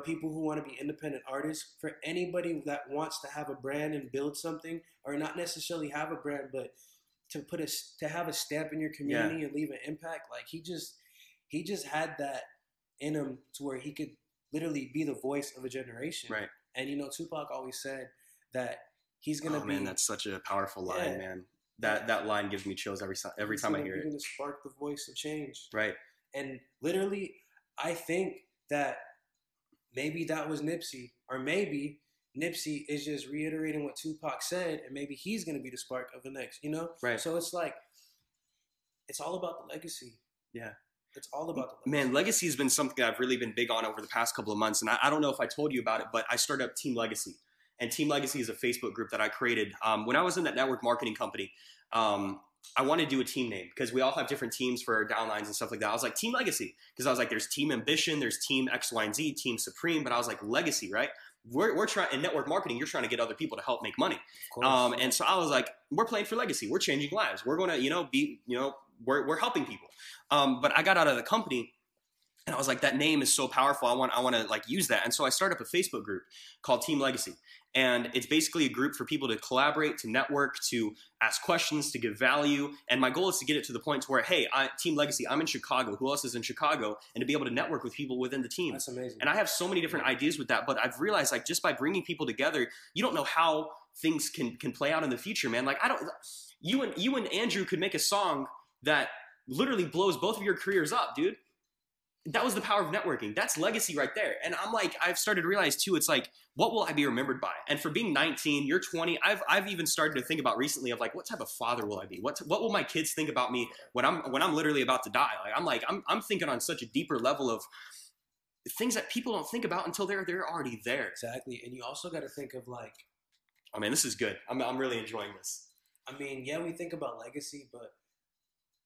people who want to be independent artists, for anybody that wants to have a brand and build something, or not necessarily have a brand, but to have a stamp in your community and leave an impact. Like he just had that in him to where he could literally be the voice of a generation. Right. And you know, Tupac always said that he's gonna Oh man, that's such a powerful line, Yeah. man. That line gives me chills every time I hear He's it. gonna spark the voice of change. Right. And literally, I think that maybe that was Nipsey, or maybe Nipsey is just reiterating what Tupac said, and maybe he's gonna be the spark of the next, you know? Right. So it's like, it's all about the legacy. Yeah. It's all about the legacy. Man, legacy has been something I've really been big on over the past couple of months. And I don't know if I told you about it, but I started up Team Legacy. And Team Legacy is a Facebook group that I created. When I was in that network marketing company, I wanted to do a team name because we all have different teams for our downlines and stuff like that. I was like, Team Legacy. Because I was like, there's Team Ambition, there's Team X, Y, and Z, Team Supreme. But I was like, Legacy, right? We're trying, in network marketing, you're trying to get other people to help make money. Of course. And so I was like, we're playing for legacy. We're changing lives. We're going to, we're helping people. But I got out of the company and I was like, that name is so powerful. I want to like use that. And so I started up a Facebook group called Team Legacy. And it's basically a group for people to collaborate, to network, to ask questions, to give value. And my goal is to get it to the point to where, hey, Team Legacy, I'm in Chicago. Who else is in Chicago? And to be able to network with people within the team. That's amazing. And I have so many different ideas with that. But I've realized, like, just by bringing people together, you don't know how things can play out in the future, man. Like, you and Andrew could make a song that literally blows both of your careers up, dude. That was the power of networking. That's legacy right there. And I'm like, I've started to realize too, it's like, what will I be remembered by? And for being 19, you're 20, I've even started to think about recently of like, what type of father will I be? What will my kids think about me when I'm literally about to die? Like, I'm thinking on such a deeper level of things that people don't think about until they're already there. Exactly. And you also got to think of like, oh man, this is good. I'm really enjoying this. I mean, yeah, we think about legacy,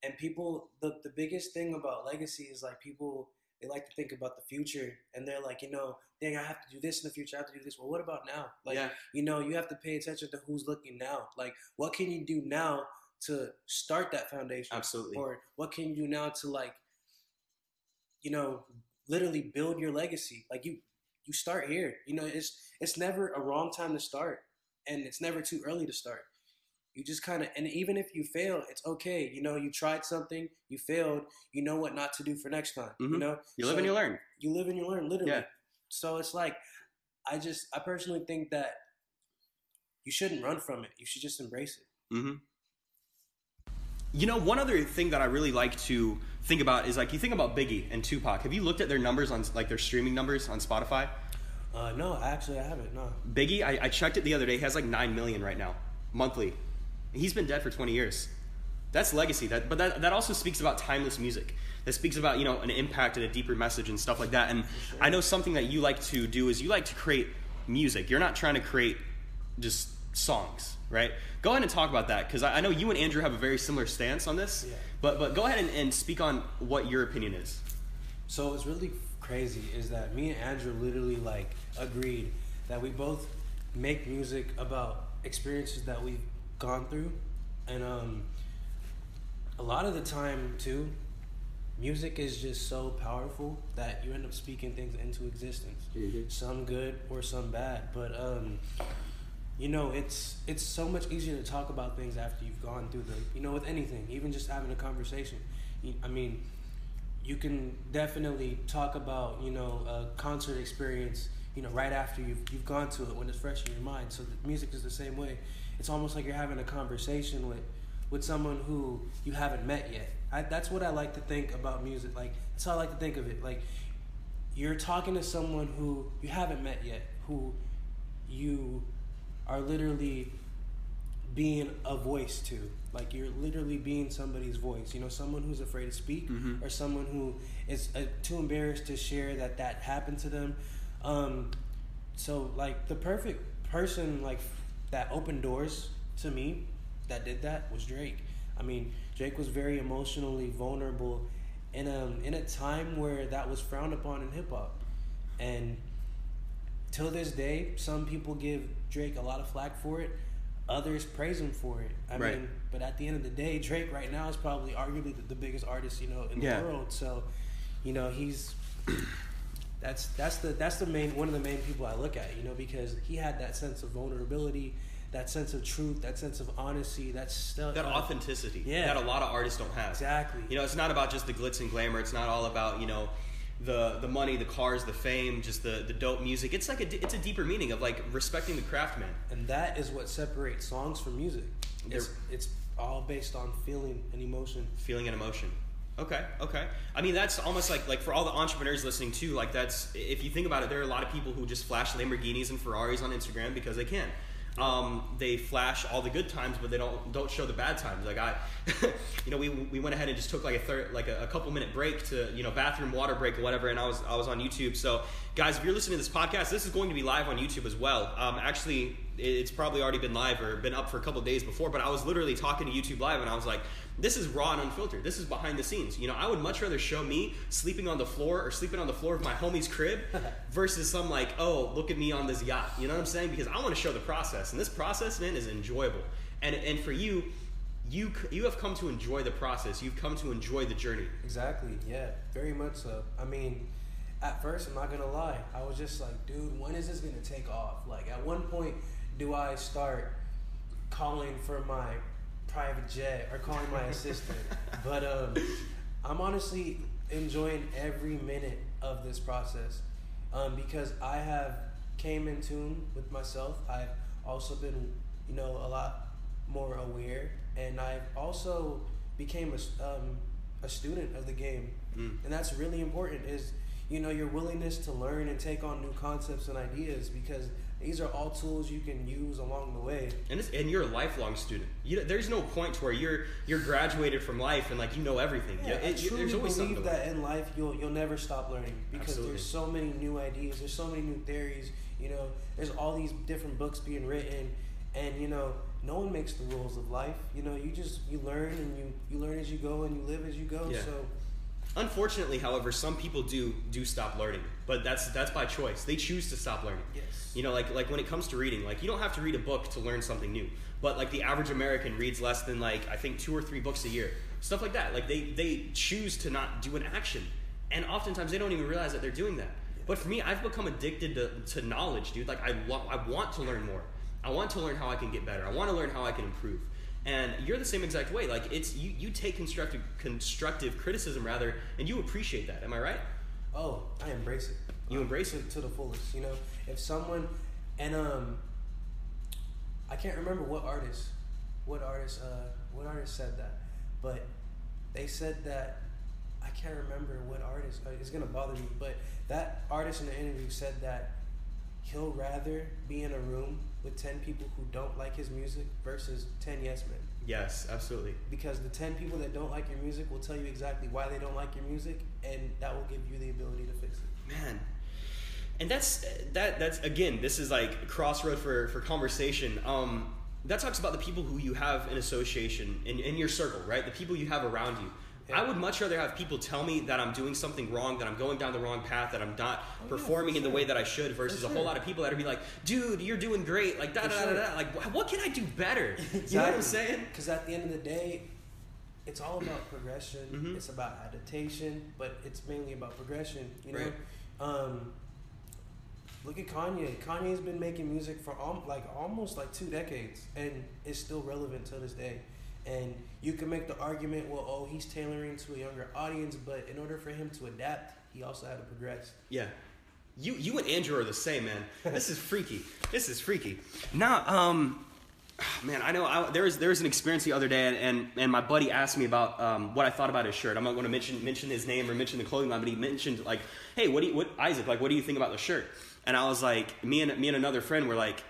and people, the biggest thing about legacy is like people, they like to think about the future and they're like, you know, dang, I have to do this in the future. I have to do this. Well, what about now? Like, yeah. You know, you have to pay attention to who's looking now. Like, what can you do now to start that foundation? Absolutely. Or what can you do now to like, you know, literally build your legacy? Like you start here. You know, it's never a wrong time to start and it's never too early to start. You just kind of, and even if you fail, it's okay. You know, you tried something, you failed, you know what not to do for next time. Mm-hmm. You know? You live and you learn. You live and you learn, literally. Yeah. So it's like, I personally think that you shouldn't run from it. You should just embrace it. Mm-hmm. You know, one other thing that I really like to think about is like, you think about Biggie and Tupac. Have you looked at their numbers on like their streaming numbers on Spotify? No, actually I haven't, no. Biggie, I checked it the other day. He has like 9 million right now, monthly. He's been dead for 20 years. That's legacy. But that also speaks about timeless music. That speaks about, you know, an impact and a deeper message and stuff like that. And sure. I know something that you like to do is you like to create music. You're not trying to create just songs, right? Go ahead and talk about that, because I know you and Andrew have a very similar stance on this. Yeah. But go ahead and speak on what your opinion is. So what's really crazy is that me and Andrew literally like agreed that we both make music about experiences that we've gone through, and a lot of the time too, music is just so powerful that you end up speaking things into existence. Mm-hmm. Some good or some bad, but you know, it's so much easier to talk about things after you've gone through them. You know, with anything, even just having a conversation. I mean, you can definitely talk about, you know, a concert experience, you know, right after you've gone to it when it's fresh in your mind. So the music is the same way. It's almost like you're having a conversation with someone who you haven't met yet. That's what I like to think about music. Like, that's how I like to think of it. Like, you're talking to someone who you haven't met yet, who you are literally being a voice to. Like, you're literally being somebody's voice. You know, someone who's afraid to speak, mm-hmm. or someone who is too embarrassed to share that happened to them. So, like, the perfect person, like, that opened doors to me, that did that, was Drake. I mean, Drake was very emotionally vulnerable in a time where that was frowned upon in hip hop, and till this day, some people give Drake a lot of flack for it. Others praise him for it. I mean, but at the end of the day, Drake right now is probably arguably the biggest artist, you know, in the world. So, you know, he's that's the main one of the main people I look at, you know, because he had that sense of vulnerability, that sense of truth, that sense of honesty, that authenticity that a lot of artists don't have. Exactly. You know, it's not about just the glitz and glamour. It's not all about, you know, the money, the cars, the fame, just the dope music. It's like it's a deeper meaning of like respecting the craft, man. And that is what separates songs from music. It's all based on feeling and emotion. Feeling and emotion. Okay. I mean, that's almost like for all the entrepreneurs listening too, like that's, if you think about it, there are a lot of people who just flash Lamborghinis and Ferraris on Instagram because they can. They flash all the good times, but they don't show the bad times. Like we went ahead and just took like a couple minute break to, bathroom, water break or whatever. And I was on YouTube. So guys, if you're listening to this podcast, this is going to be live on YouTube as well. Actually, it's probably already been live or been up for a couple of days before, but I was literally talking to YouTube Live and I was like, this is raw and unfiltered. This is behind the scenes. I would much rather show me sleeping on the floor or sleeping on the floor of my homie's crib versus some like, oh, look at me on this yacht. You know what I'm saying? Because I want to show the process. And this process, man, is enjoyable. And for you have come to enjoy the process. You've come to enjoy the journey. Exactly. Yeah, very much so. I mean, at first, I'm not going to lie. I was just like, dude, when is this going to take off? Like, at one point, do I start calling for my private jet or calling my assistant? But I'm honestly enjoying every minute of this process because I have came in tune with myself. I've also been, a lot more aware, and I've also became a student of the game, and that's really important. Is your willingness to learn and take on new concepts and ideas, because these are all tools you can use along the way. And you're a lifelong student. There's no point to where you're graduated from life and like everything. Yeah, I truly there's always believe that in life you'll never stop learning, because Absolutely. There's so many new ideas, there's so many new theories. There's all these different books being written, and no one makes the rules of life. You learn, and you learn as you go, and you live as you go. Yeah. So. Unfortunately, however, some people do stop learning, but that's by choice. They choose to stop learning. Yes. Like when it comes to reading, like you don't have to read a book to learn something new, but like the average American reads less than I think 2 or 3 books a year, stuff like that. Like they choose to not do an action, and oftentimes they don't even realize that they're doing that. Yeah. But for me, I've become addicted to knowledge, dude. Like I want to learn more. I want to learn how I can get better. I want to learn how I can improve. And you're the same exact way. Like it's you take constructive criticism rather, and you appreciate that. Am I right? Oh, I embrace it. You embrace it to the fullest. If someone, and I can't remember what artist said that, but they said that, I can't remember what artist. It's gonna bother me, but that artist in the interview said that he'll rather be in a room with 10 people who don't like his music versus 10 yes men. Yes, absolutely. Because the 10 people that don't like your music will tell you exactly why they don't like your music, and that will give you the ability to fix it. Man. And that's again, this is like a crossroad for conversation. That talks about the people who you have in association in your circle, right? The people you have around you. Yeah. I would much rather have people tell me that I'm doing something wrong, that I'm going down the wrong path, that I'm not performing in the way that I should, versus a whole lot of people that would be like, dude, you're doing great, like da-da-da-da-da. Like, what can I do better? Exactly. You know what I'm saying? Because at the end of the day, it's all about progression. Mm-hmm. It's about adaptation, but it's mainly about progression, Right. Look at Kanye. Kanye's been making music for almost 2 decades, and is still relevant to this day. And you can make the argument, he's tailoring to a younger audience, but in order for him to adapt, he also had to progress. Yeah. You and Andrew are the same, man. This is freaky. Now, man, I know there was an experience the other day, and my buddy asked me about what I thought about his shirt. I'm not going to mention his name or mention the clothing line, but he mentioned like, hey, Isaac, like, what do you think about the shirt? And I was like, me and another friend were like,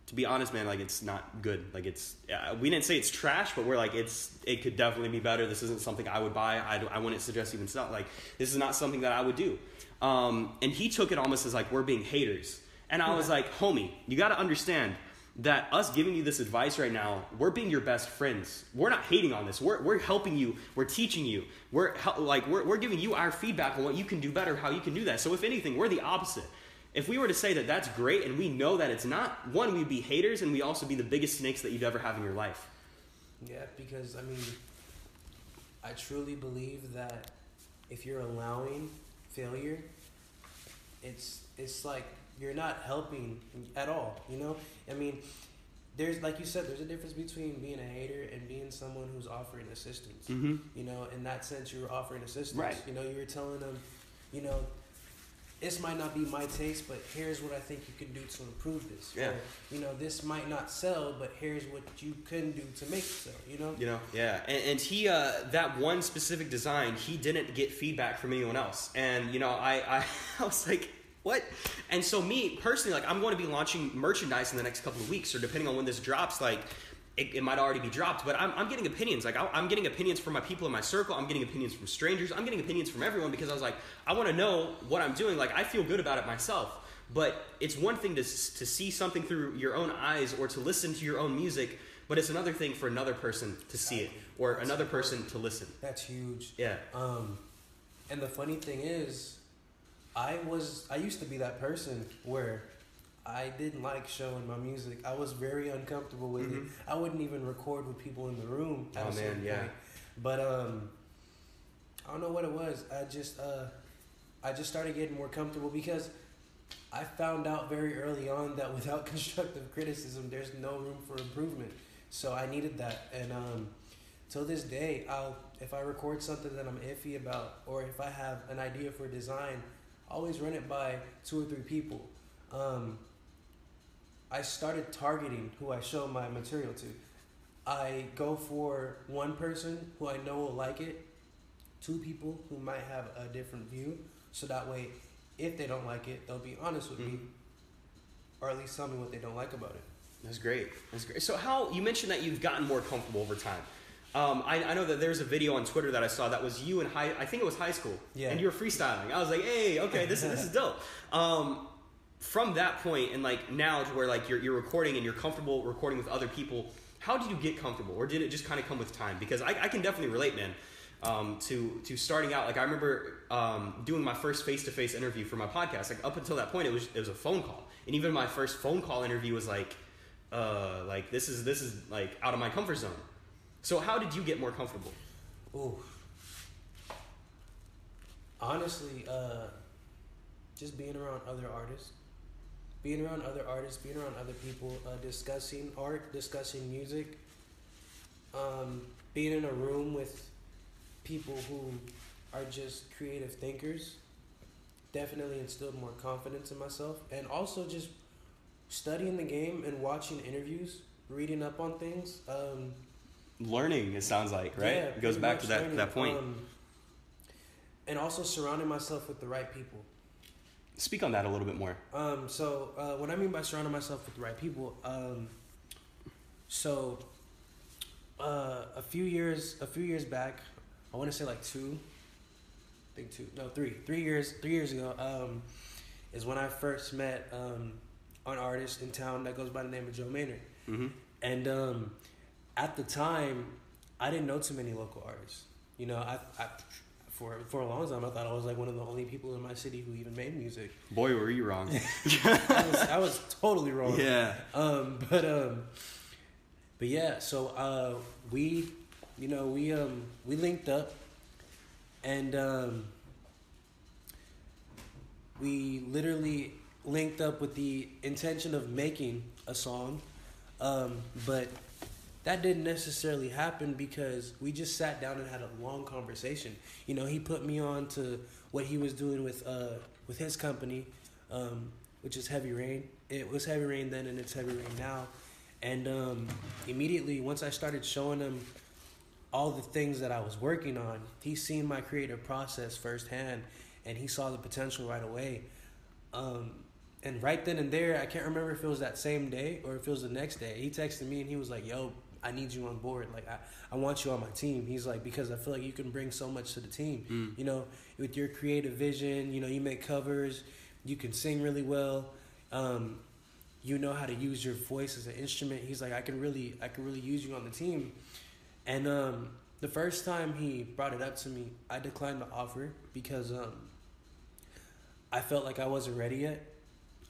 to be honest, man, like it's not good. Like we didn't say it's trash, but we're like it could definitely be better. This isn't something I would buy. I wouldn't suggest even stuff like this is not something that I would do. And he took it almost as like we're being haters. And I was like, homie, you got to understand that us giving you this advice right now, we're being your best friends. We're not hating on this. We're helping you. We're teaching you. We're giving you our feedback on what you can do better, how you can do that. So if anything, we're the opposite. If we were to say that that's great and we know that it's not, one, we'd be haters, and we'd also be the biggest snakes that you'd ever have in your life. Yeah, because, I truly believe that if you're allowing failure, it's like you're not helping at all, There's, like you said, there's a difference between being a hater and being someone who's offering assistance. Mm-hmm. In that sense, you were offering assistance. Right. You were telling them, this might not be my taste, but here's what I think you can do to improve this. Yeah. Or, this might not sell, but here's what you can do to make it sell, Yeah. And he, that one specific design, he didn't get feedback from anyone else. And, I was like, what? And so me, personally, like, I'm going to be launching merchandise in the next couple of weeks, or depending on when this drops, like, it might already be dropped, but I'm getting opinions. Like, I'm getting opinions from my people in my circle. I'm getting opinions from strangers. I'm getting opinions from everyone because I was like, I want to know what I'm doing. Like, I feel good about it myself. But it's one thing to see something through your own eyes or to listen to your own music, but it's another thing for another person to see it or another person to listen. That's huge. Yeah. And the funny thing is, I used to be that person where I didn't like showing my music. I was very uncomfortable with it. I wouldn't even record with people in the room at a certain point. But I don't know what it was. I just started getting more comfortable because I found out very early on that without constructive criticism, there's no room for improvement. So I needed that. And till this day, if I record something that I'm iffy about, or if I have an idea for a design, I always run it by 2 or 3 people. I started targeting who I show my material to. I go for one person who I know will like it, 2 people who might have a different view, so that way, if they don't like it, they'll be honest with me, or at least tell me what they don't like about it. That's great. So you mentioned that you've gotten more comfortable over time. I know that there's a video on Twitter that I saw that was you in I think it was high school, and you were freestyling. I was like, hey, okay, this is dope. From that point and like now to where like you're recording and you're comfortable recording with other people, how did you get comfortable, or did it just kind of come with time? Because I can definitely relate, man, to starting out. Like I remember doing my first face-to-face interview for my podcast. Like up until that point, it was a phone call, and even my first phone call interview was like this is like out of my comfort zone. So how did you get more comfortable? Ooh. Honestly, just being around other artists, being around other people, discussing art, discussing music, being in a room with people who are just creative thinkers definitely instilled more confidence in myself. And also just studying the game and watching interviews, reading up on things. Learning, it sounds like, right? Yeah, it goes back to that point. And also surrounding myself with the right people. Speak on that a little bit more. So what I mean by surrounding myself with the right people, a few years back, I want to say like 3 years ago, is when I first met an artist in town that goes by the name of Joe Maynard. Mm-hmm. And at the time, I didn't know too many local artists. For a long time, I thought I was like one of the only people in my city who even made music. Boy, were you wrong. I was totally wrong. Yeah. But yeah. So we linked up, and we literally linked up with the intention of making a song, but that didn't necessarily happen because we just sat down and had a long conversation. He put me on to what he was doing with his company, which is Heavy Rain. It was Heavy Rain then, and it's Heavy Rain now. And immediately, once I started showing him all the things that I was working on, he seen my creative process firsthand, and he saw the potential right away. And right then and there, I can't remember if it was that same day or if it was the next day, he texted me and he was like, yo, I need you on board. Like, I want you on my team. He's like, because I feel like you can bring so much to the team. With your creative vision, you make covers, you can sing really well, you know how to use your voice as an instrument. He's like, I can really use you on the team. And the first time he brought it up to me, I declined the offer because I felt like I wasn't ready yet.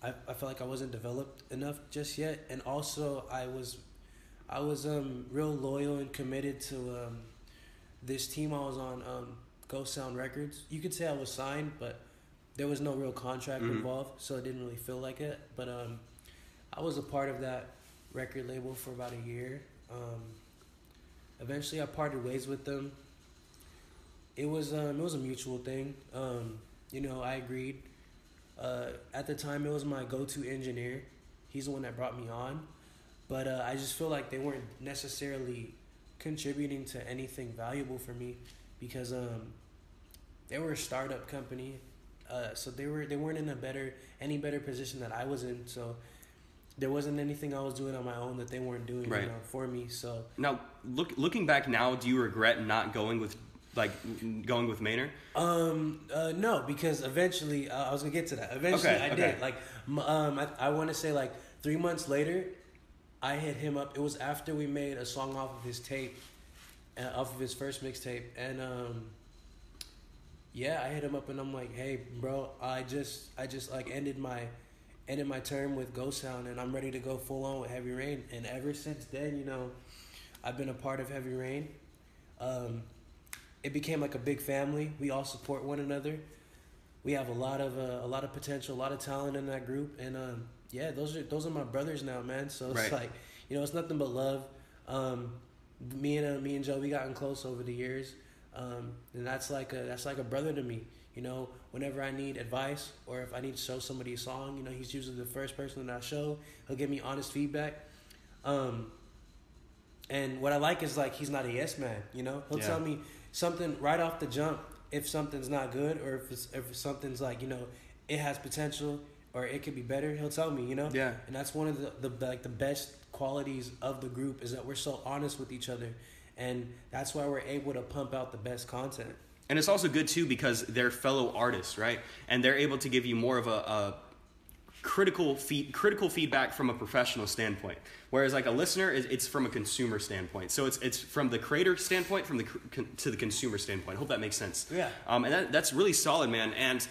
I felt like I wasn't developed enough just yet, and also I was real loyal and committed to this team I was on, Ghost Sound Records. You could say I was signed, but there was no real contract involved, so it didn't really feel like it. But I was a part of that record label for about a year. Eventually, I parted ways with them. It was a mutual thing. I agreed. At the time, it was my go-to engineer. He's the one that brought me on. But I just feel like they weren't necessarily contributing to anything valuable for me because they were a startup company. So they weren't in any better position that I was in. So there wasn't anything I was doing on my own that they weren't doing for me. So now, looking back now, do you regret not going with Maynard? No, because eventually I was gonna get to that. Eventually, I did. Like, I want to say like 3 months later, I hit him up. It was after we made a song off of his tape, off of his first mixtape, and I hit him up and I'm like, hey, bro, I just like ended my term with Ghost Sound and I'm ready to go full on with Heavy Rain. And ever since then, I've been a part of Heavy Rain. It became like a big family. We all support one another. We have a lot of potential, a lot of talent in that group, and those are my brothers now, man. So it's like, it's nothing but love. Me and Joe, we gotten close over the years, and that's like a brother to me. Whenever I need advice or if I need to show somebody a song, he's usually the first person that I show. He'll give me honest feedback. And what I like is like he's not a yes man. He'll tell me something right off the jump if something's not good or if something's like it has potential or it could be better. He'll tell me, Yeah. And that's one of the best qualities of the group is that we're so honest with each other, and that's why we're able to pump out the best content. And it's also good too because they're fellow artists, right? And they're able to give you more of a critical feedback from a professional standpoint, whereas like a listener, it's from a consumer standpoint. So it's from the creator standpoint, to the consumer standpoint. I hope that makes sense. Yeah. And that's really solid, man. And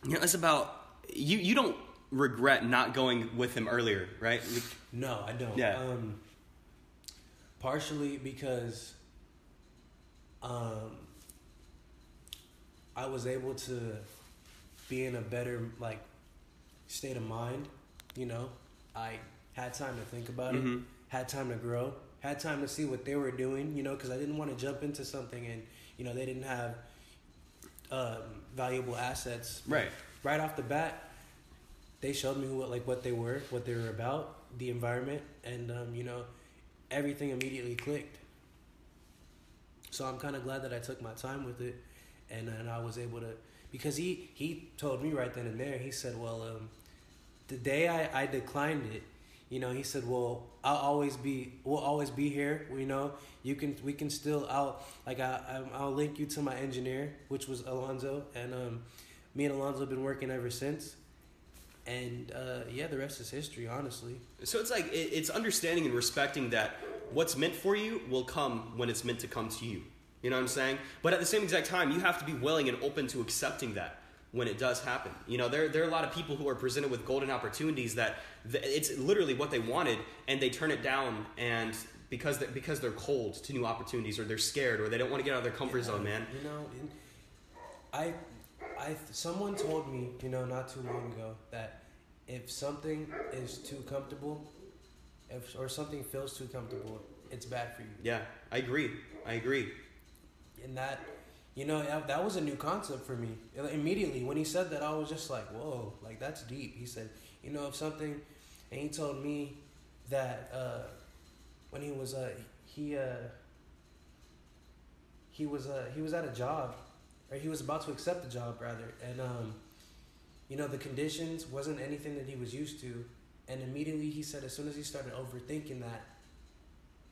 it's about you don't regret not going with him earlier, right? No, I don't. Yeah. Partially because I was able to be in a better state of mind. I had time to think about it, had time to grow, had time to see what they were doing, because I didn't want to jump into something and they didn't have valuable assets. Right off the bat, they showed me what they were about, the environment, and everything immediately clicked. So I'm kind of glad that I took my time with it, and I was able to, because he told me right then and there. He said, well, the day I declined it, he said, well, we'll always be here. We can still, I'll link you to my engineer, which was Alonzo, and me and Alonzo have been working ever since. And the rest is history, honestly. So it's like it's understanding and respecting that what's meant for you will come when it's meant to come to you. You know what I'm saying? But at the same exact time, you have to be willing and open to accepting that when it does happen. There are a lot of people who are presented with golden opportunities that it's literally what they wanted, and they turn it down, and because they're cold to new opportunities, or they're scared, or they don't want to get out of their comfort zone, man. Someone told me, not too long ago, that if something is too comfortable, or something feels too comfortable, it's bad for you. Yeah, I agree. And that, that was a new concept for me. Immediately, when he said that, I was just like, whoa, that's deep. He said, if something, and he told me that when he was at a job, or he was about to accept the job rather, and the conditions wasn't anything that he was used to, and immediately he said as soon as he started overthinking that,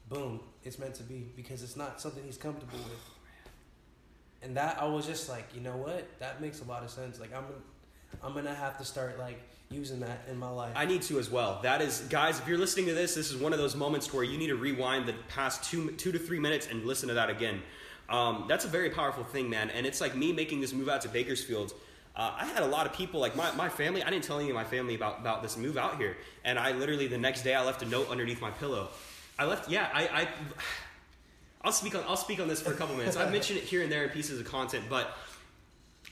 boom, it's meant to be, because it's not something he's comfortable with. And that, I was just like, you know what, that makes a lot of sense. I'm gonna have to start using that in my life. I need to as well. That is, guys, if you're listening to this is one of those moments where you need to rewind the past 2 to 3 minutes and listen to that again. That's a very powerful thing, man. And it's like me making this move out to Bakersfield. I had a lot of people, my family. I didn't tell any of my family about this move out here. And I literally, the next day, I left a note underneath my pillow. I'll speak on this for a couple minutes. I've mentioned it here and there in pieces of content, but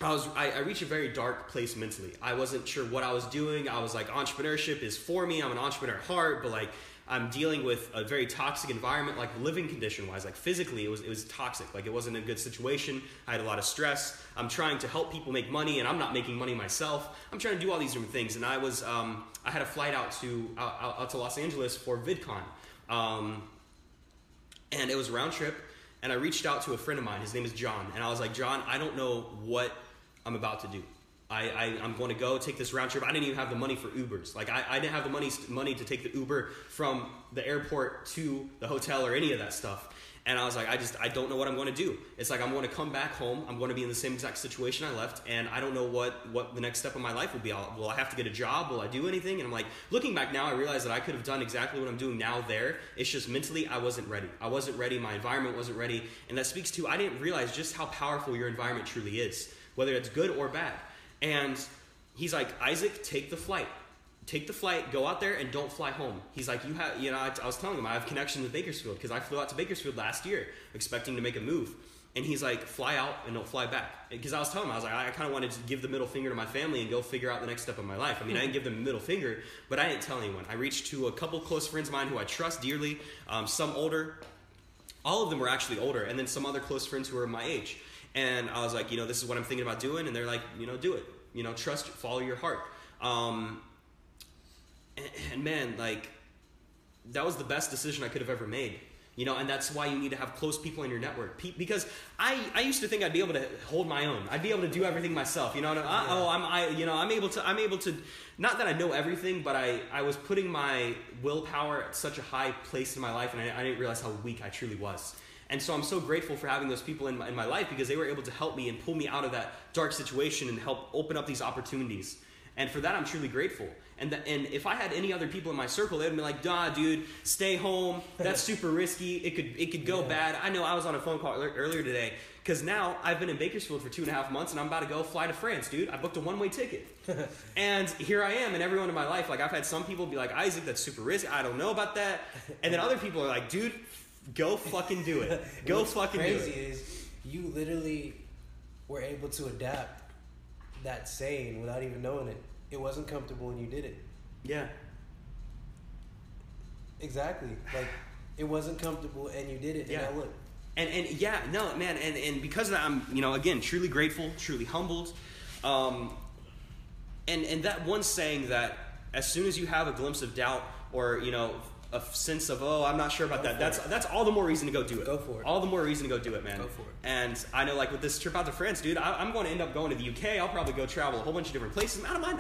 I reached a very dark place mentally. I wasn't sure what I was doing. I was like, entrepreneurship is for me. I'm an entrepreneur at heart, but like I'm dealing with a very toxic environment, like living condition wise, like physically it was toxic. Like it wasn't a good situation. I had a lot of stress. I'm trying to help people make money and I'm not making money myself. I'm trying to do all these different things. And I had a flight out to Los Angeles for VidCon. And it was a round trip. And I reached out to a friend of mine. His name is John. And I was like, John, I don't know what I'm about to do. I'm going to go take this round trip. I didn't even have the money for Ubers. Like I didn't have the money to take the Uber from the airport to the hotel or any of that stuff. And I was like, I don't know what I'm going to do. It's like I'm going to come back home. I'm going to be in the same exact situation I left. And I don't know what the next step of my life will be. Will I have to get a job? Will I do anything? And I'm like, looking back now, I realize that I could have done exactly what I'm doing now there. It's just mentally, I wasn't ready. I wasn't ready. My environment wasn't ready. And that speaks to, I didn't realize just how powerful your environment truly is, whether it's good or bad. And he's like, Isaac, take the flight. Take the flight, go out there, and don't fly home. He's like, I was telling him, I have connections with Bakersfield because I flew out to Bakersfield last year expecting to make a move. And he's like, fly out and don't fly back. Because I was telling him, I was like, I kind of wanted to give the middle finger to my family and go figure out the next step of my life. I mean, I didn't give them the middle finger, but I didn't tell anyone. I reached to a couple close friends of mine who I trust dearly, some older. All of them were actually older, and then some other close friends who were my age. And I was like, this is what I'm thinking about doing. And they're like, do it. Trust, follow your heart. And man, like, that was the best decision I could have ever made. And that's why you need to have close people in your network. Because I used to think I'd be able to hold my own. I'd be able to do everything myself. I'm able to, not that I know everything, but I was putting my willpower at such a high place in my life, and I didn't realize how weak I truly was. And so I'm so grateful for having those people in my life because they were able to help me and pull me out of that dark situation and help open up these opportunities. And for that, I'm truly grateful. And if I had any other people in my circle, they'd be like, "Nah, dude, stay home. That's super risky. It could go bad." I know I was on a phone call earlier today because now I've been in Bakersfield for 2.5 months and I'm about to go fly to France, dude. I booked a one-way ticket. And here I am, and everyone in my life, like I've had some people be like, "Isaac, that's super risky. I don't know about that." And then other people are like, "Dude, go fucking do it. Go fucking do it." What's crazy is you literally were able to adapt that saying without even knowing it. It wasn't comfortable and you did it. Yeah. Exactly. Like, it wasn't comfortable and you did it. Yeah. And now look. And yeah, no, man. And because of that, I'm, again, truly grateful, truly humbled. And that one saying that as soon as you have a glimpse of doubt or, a sense of, I'm not sure about that. That's all the more reason to go do it. Go for it. All the more reason to go do it, man. Go for it. And I know, like with this trip out to France, dude, I'm going to end up going to the UK. I'll probably go travel a whole bunch of different places. I might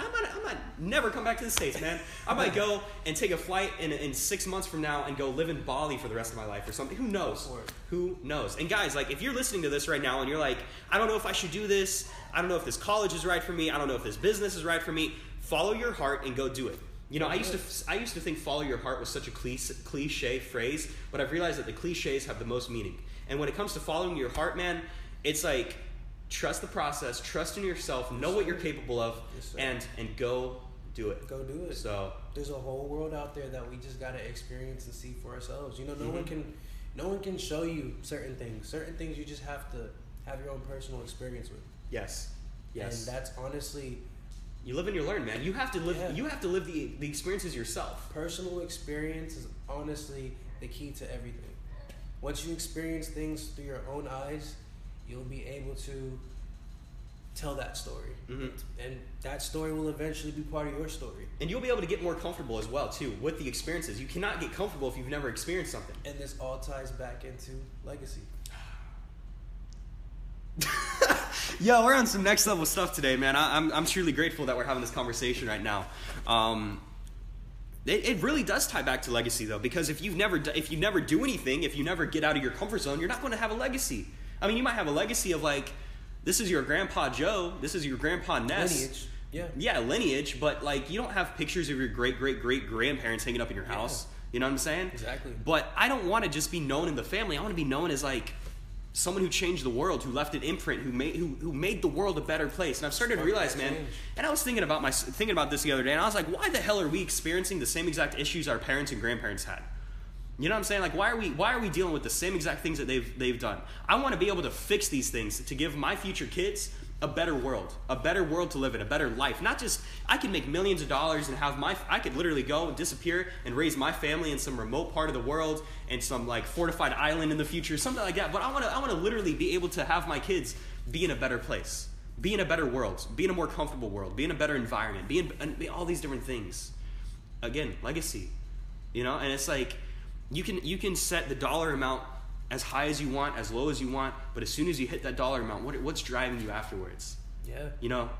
never come back to the States, man. I might go and take a flight in 6 months from now and go live in Bali for the rest of my life or something. Who knows? Who knows? And guys, like if you're listening to this right now and you're like, I don't know if I should do this. I don't know if this college is right for me. I don't know if this business is right for me. Follow your heart and go do it. I used to think follow your heart was such a cliche phrase, but I've realized that the cliches have the most meaning. And when it comes to following your heart, man, it's like trust the process, trust in yourself, know what you're capable of, and go do it. Go do it. So there's a whole world out there that we just gotta experience and see for ourselves. No one can show you certain things. Certain things you just have to have your own personal experience with. Yes. And that's honestly. You live and you learn, man. You have to live. Yeah. You have to live the experiences yourself. Personal experience is honestly the key to everything. Once you experience things through your own eyes, you'll be able to tell that story, and that story will eventually be part of your story. And you'll be able to get more comfortable as well too with the experiences. You cannot get comfortable if you've never experienced something. And this all ties back into legacy. Yo, we're on some next level stuff today, man. I'm truly grateful that we're having this conversation right now. It really does tie back to legacy though, because if you never do anything, if you never get out of your comfort zone, you're not going to have a legacy. I mean, you might have a legacy of like, this is your grandpa Joe, this is your grandpa Ness. Lineage. Yeah, lineage, but like you don't have pictures of your great grandparents hanging up in your house. You know what I'm saying? Exactly. But I don't want to just be known in the family. I want to be known as like someone who changed the world, who left an imprint, who made the world a better place. And I've started to realize, man, and I was thinking about this the other day, and I was like, why the hell are we experiencing the same exact issues our parents and grandparents had? You know what I'm saying? Like, why are we dealing with the same exact things that they've done? I want to be able to fix these things to give my future kids a better world to live in, a better life. Not just, I could make millions of dollars and I could literally go and disappear and raise my family in some remote part of the world and some like fortified island in the future, something like that. But I want to literally be able to have my kids be in a better place, be in a better world, be in a more comfortable world, be in a better environment, be all these different things. Again, legacy, and it's like, you can set the dollar amount as high as you want, as low as you want, but as soon as you hit that dollar amount, what's driving you afterwards? Yeah.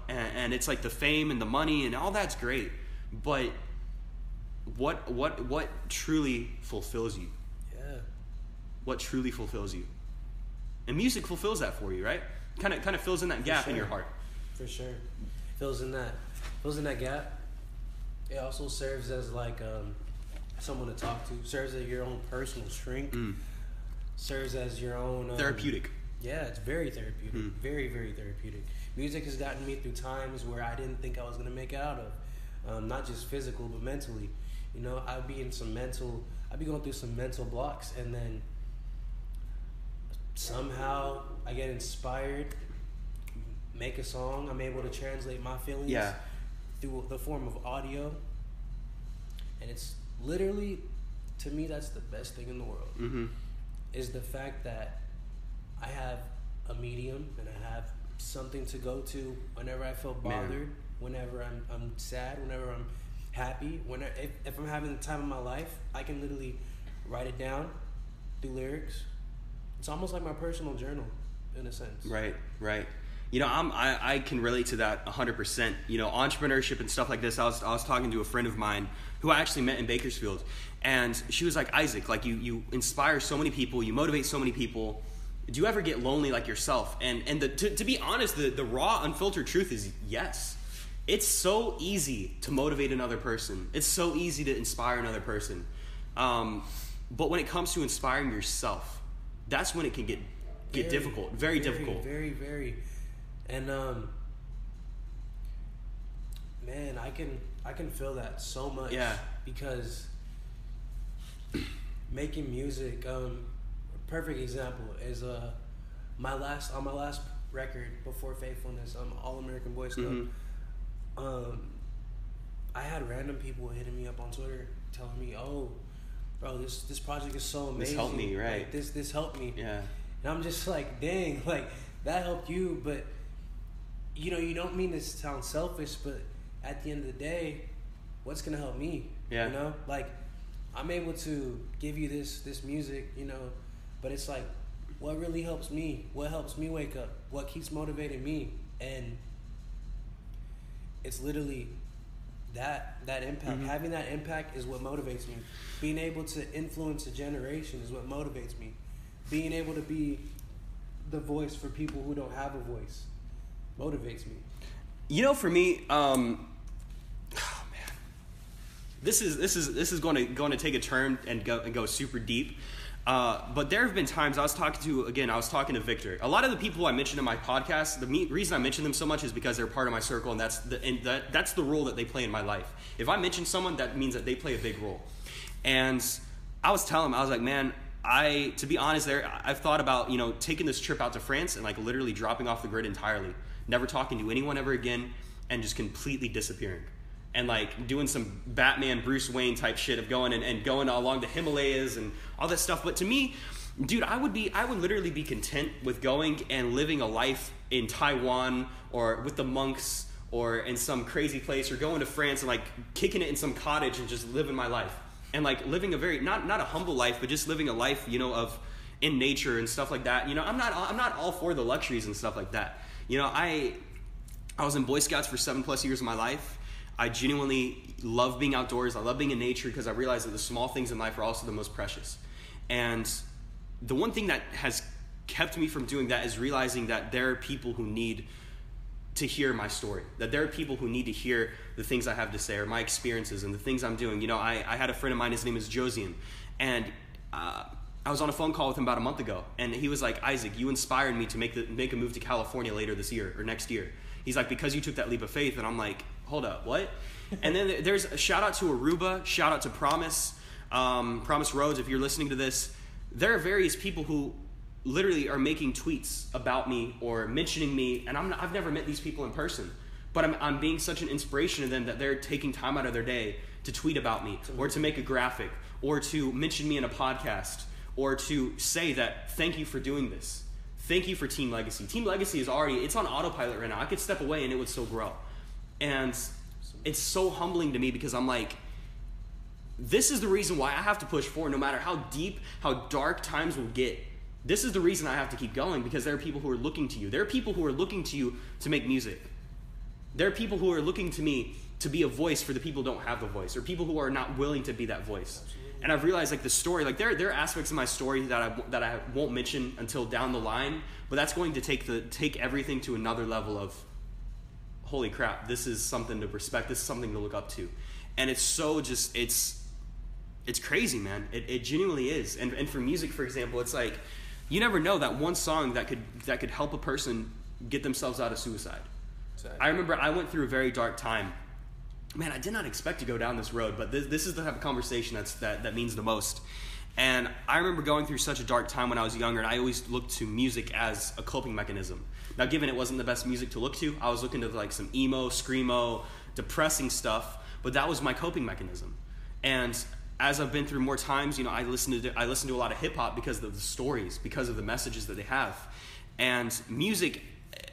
And it's like the fame and the money and all that's great, but what truly fulfills you? Yeah. What truly fulfills you? And music fulfills that for you, right? Kind of fills in that gap in your heart. For sure. Fills in that gap. It also serves as like someone to talk to. Serves as your own personal shrink. Serves as your own therapeutic. Yeah, it's very therapeutic. Very, very therapeutic. Music has gotten me through times where I didn't think I was gonna make it out of. Not just physical, but mentally. I'd be going through some mental blocks, and then somehow I get inspired, make a song. I'm able to translate my feelings through the form of audio, and it's literally, to me, that's the best thing in the world. Is the fact that I have a medium and I have something to go to whenever I feel bothered, whenever I'm sad, whenever I'm happy, if I'm having the time of my life, I can literally write it down through lyrics. It's almost like my personal journal, in a sense. Right. I can relate to that 100%. Entrepreneurship and stuff like this. I was talking to a friend of mine who I actually met in Bakersfield, and she was like, Isaac, like you inspire so many people, you motivate so many people. Do you ever get lonely like yourself? And to be honest, the raw, unfiltered truth is yes. It's so easy to motivate another person. It's so easy to inspire another person. But when it comes to inspiring yourself, that's when it can get difficult. Very difficult. Very, very. And man, I can feel that so much. Yeah. Because making music, a perfect example is my last record before Faithfulness, All American Boys Club. I had random people hitting me up on Twitter telling me, "Oh, bro, this project is so amazing. This helped me, right? Like, this helped me." Yeah. And I'm just like, dang, like that helped you, but you don't mean to sound selfish, but at the end of the day, what's gonna help me? Yeah. Like I'm able to give you this music, but it's like, what really helps me? What helps me wake up? What keeps motivating me? And it's literally that impact. Having that impact is what motivates me. Being able to influence a generation is what motivates me. Being able to be the voice for people who don't have a voice motivates me. For me, this is going to take a turn and go super deep. But there have been times I was talking to Victor. A lot of the people I mentioned in my podcast, the reason I mention them so much is because they're part of my circle, and that's the role that they play in my life. If I mention someone, that means that they play a big role. And I was telling him, I was like, man, to be honest, I've thought about taking this trip out to France and like literally dropping off the grid entirely, never talking to anyone ever again, and just completely disappearing. And like doing some Batman Bruce Wayne type shit of going and going along the Himalayas and all that stuff. But to me, dude, I would literally be content with going and living a life in Taiwan or with the monks or in some crazy place, or going to France and like kicking it in some cottage and just living my life. And like living a very not a humble life, but just living a life, of in nature and stuff like that. I'm not all for the luxuries and stuff like that. I was in Boy Scouts for 7+ years of my life. I genuinely love being outdoors. I love being in nature because I realize that the small things in life are also the most precious. And the one thing that has kept me from doing that is realizing that there are people who need to hear my story, that there are people who need to hear the things I have to say or my experiences and the things I'm doing. I had a friend of mine, his name is Josian, and I was on a phone call with him about a month ago, and he was like, Isaac, you inspired me to make a move to California later this year or next year. He's like, because you took that leap of faith. And I'm like, hold up, what? And then there's a shout out to Aruba, shout out to Promise Roads. If you're listening to this, there are various people who literally are making tweets about me or mentioning me, and I've never met these people in person, but I'm being such an inspiration to them that they're taking time out of their day to tweet about me or to make a graphic or to mention me in a podcast or to say that thank you for doing this. Thank you for Team Legacy. Team Legacy is already, it's on autopilot right now. I could step away and it would still grow. And it's so humbling to me because I'm like, this is the reason why I have to push forward no matter how deep, how dark times will get. This is the reason I have to keep going because there are people who are looking to you. There are people who are looking to you to make music. There are people who are looking to me to be a voice for the people who don't have the voice, or people who are not willing to be that voice. Absolutely. And I've realized like the story, like there are aspects of my story that I won't mention until down the line, but that's going to take everything to another level of, holy crap, this is something to respect, this is something to look up to. And it's so just, it's crazy, man. It genuinely is. And for music, for example, it's like, you never know that one song that could help a person get themselves out of suicide. Exactly. I remember I went through a very dark time. Man, I did not expect to go down this road, but this is the type of conversation that means the most. And I remember going through such a dark time when I was younger, and I always looked to music as a coping mechanism. Now, given it wasn't the best music to look to, I was looking to like some emo, screamo, depressing stuff, but that was my coping mechanism. And as I've been through more times, I listen to a lot of hip hop because of the stories, because of the messages that they have. And music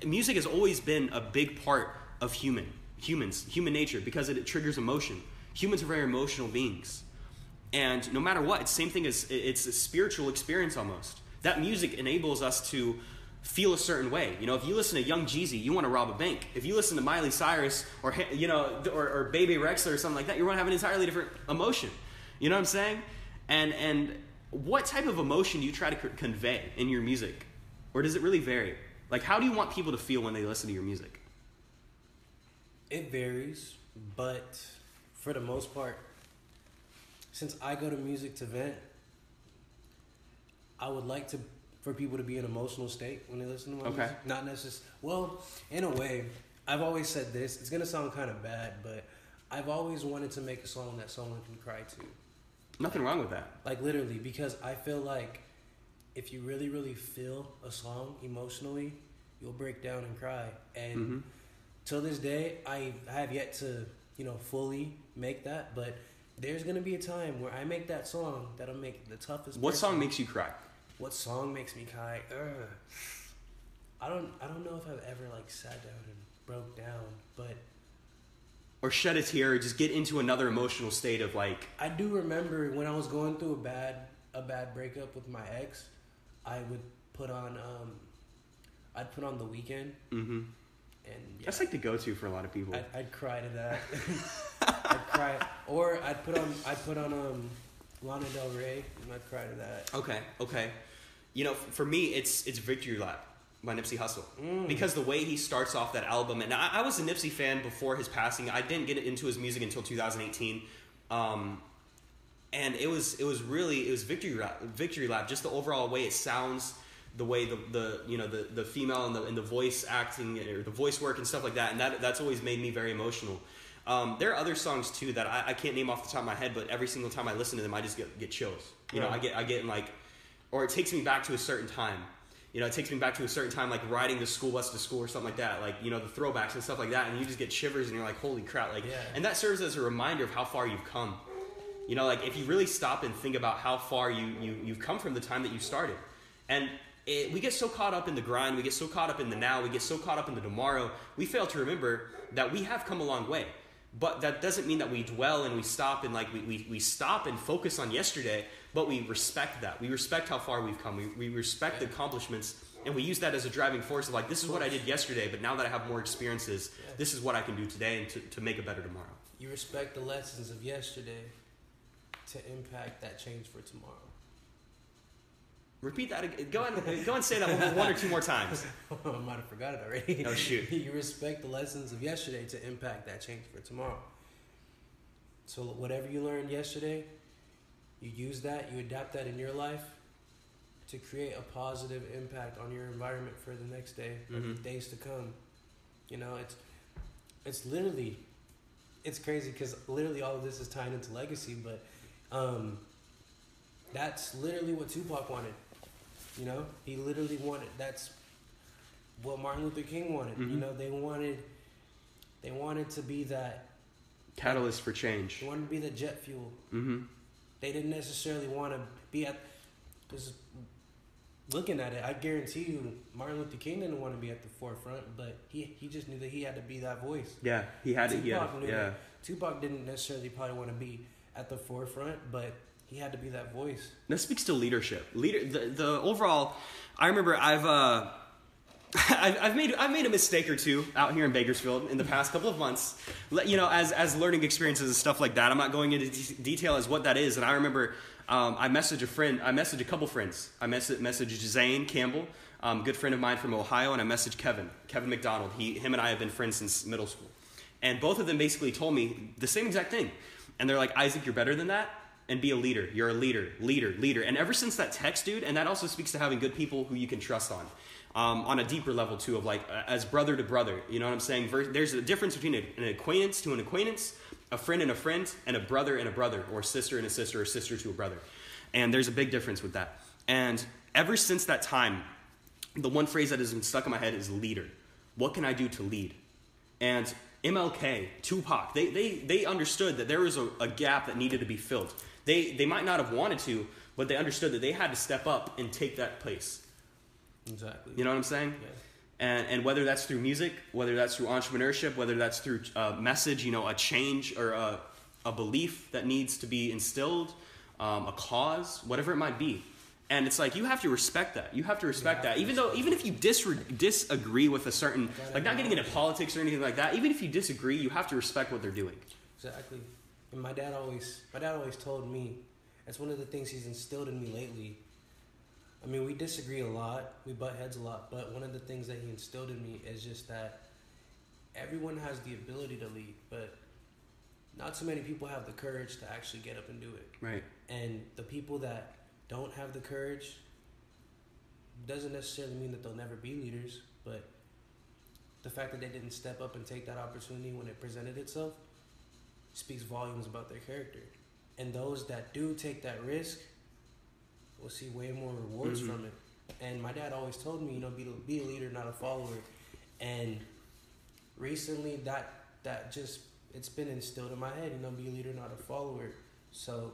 has always been a big part of human nature because it triggers emotion. Humans are very emotional beings. And no matter what, it's the same thing as it's a spiritual experience almost. That music enables us to feel a certain way. If you listen to Young Jeezy, you want to rob a bank. If you listen to Miley Cyrus or Baby Rexha or something like that, you're going to have an entirely different emotion. You know what I'm saying? And what type of emotion do you try to convey in your music? Or does it really vary? Like, how do you want people to feel when they listen to your music? It varies, but for the most part, since I go to music to vent, I would like for people to be in an emotional state when they listen to my music. Not necessarily, well, in a way, I've always said this. It's going to sound kind of bad, but I've always wanted to make a song that someone can cry to. Nothing wrong with that. Like, literally, because I feel like if you really, really feel a song emotionally, you'll break down and cry. And till this day, I have yet to, fully make that. But there's going to be a time where I make that song that'll make the toughest What song makes you cry? What song makes me cry? I don't know if I've ever, sat down and broke down, but... Or shed a tear, or just get into another emotional state of, I do remember when I was going through a bad breakup with my ex, I would put on... I'd put on The Weeknd. Mm-hmm. And yeah, that's the go-to for a lot of people. I'd cry to that. I'd cry, or I'd put on Lana Del Rey, and I'd cry to that. Okay. For me, it's Victory Lap by Nipsey Hussle. Because the way he starts off that album, and I was a Nipsey fan before his passing. I didn't get into his music until 2018. And it was Victory Lap, just the overall way it sounds, the way the female and the voice acting or the voice work and stuff like that, and that's always made me very emotional. There are other songs too that I can't name off the top of my head, but every single time I listen to them, I just get chills. I get in or it takes me back to a certain time. It takes me back to a certain time, like riding the school bus to school or something like that, the throwbacks and stuff like that, and you just get shivers and you're like, holy crap, and that serves as a reminder of how far you've come. If you really stop and think about how far you've come from the time that you started. And we get so caught up in the grind, we get so caught up in the now, we get so caught up in the tomorrow, we fail to remember that we have come a long way. But that doesn't mean that we dwell and we stop and we stop and focus on yesterday, but we respect that. We respect how far we've come. We respect the accomplishments, and we use that as a driving force of this is what I did yesterday, but now that I have more experiences, this is what I can do today and to make a better tomorrow. You respect the lessons of yesterday to impact that change for tomorrow. Repeat that. Go and say that one or two more times. I might have forgot it already. Oh, shoot. You respect the lessons of yesterday to impact that change for tomorrow. So whatever you learned yesterday, you use that, you adapt that in your life to create a positive impact on your environment for the next day or the days to come. It's literally, it's crazy because literally all of this is tied into legacy, but that's literally what Tupac wanted. You know, he literally wanted. That's what Martin Luther King wanted. You know, they wanted to be that catalyst for change. They wanted to be the jet fuel. They didn't necessarily want to be at. Because looking at it, I guarantee you, Martin Luther King didn't want to be at the forefront, but he just knew that he had to be that voice. Yeah, he had to. Tupac didn't necessarily probably want to be at the forefront, but he had to be that voice. That speaks to leadership. The overall. I remember I've made a mistake or two out here in Bakersfield in the past couple of months. You know, as learning experiences and stuff like that. I'm not going into detail as what that is. And I remember I messaged a friend. I messaged a couple friends. I messaged Zane Campbell, good friend of mine from Ohio, and I messaged Kevin McDonald. Him and I have been friends since middle school. And both of them basically told me the same exact thing. And they're like, Isaac, you're better than that. And be a leader. You're a leader. And ever since that text, dude, and that also speaks to having good people who you can trust on a deeper level too, of like as brother to brother. You know what I'm saying? There's a difference between an acquaintance to an acquaintance, a friend, and a brother, or sister and a sister, or sister to a brother. And there's a big difference with that. And ever since that time, the one phrase that has been stuck in my head is leader. What can I do to lead? And MLK, Tupac, they understood that there was a gap that needed to be filled. They might not have wanted to, but they understood that they had to step up and take that place. Exactly. You know what I'm saying? Yeah. And whether that's through music, whether that's through entrepreneurship, whether that's through a message, you know, a change or a belief that needs to be instilled, a cause, whatever it might be. And it's like, you have to respect that. You have to respect that. Even if you disagree with a certain, like not getting into politics or anything like that, even if you disagree, you have to respect what they're doing. Exactly. And my dad always told me, that's one of the things he's instilled in me lately. I mean, we disagree a lot, we butt heads a lot, but one of the things that he instilled in me is just that everyone has the ability to lead, but not so many people have the courage to actually get up and do it. Right. And the people that don't have the courage doesn't necessarily mean that they'll never be leaders, but the fact that they didn't step up and take that opportunity when it presented itself speaks volumes about their character. And those that do take that risk will see way more rewards from it. And my dad always told me, you know, be a leader, not a follower. And recently that just, it's been instilled in my head, you know, be a leader, not a follower. So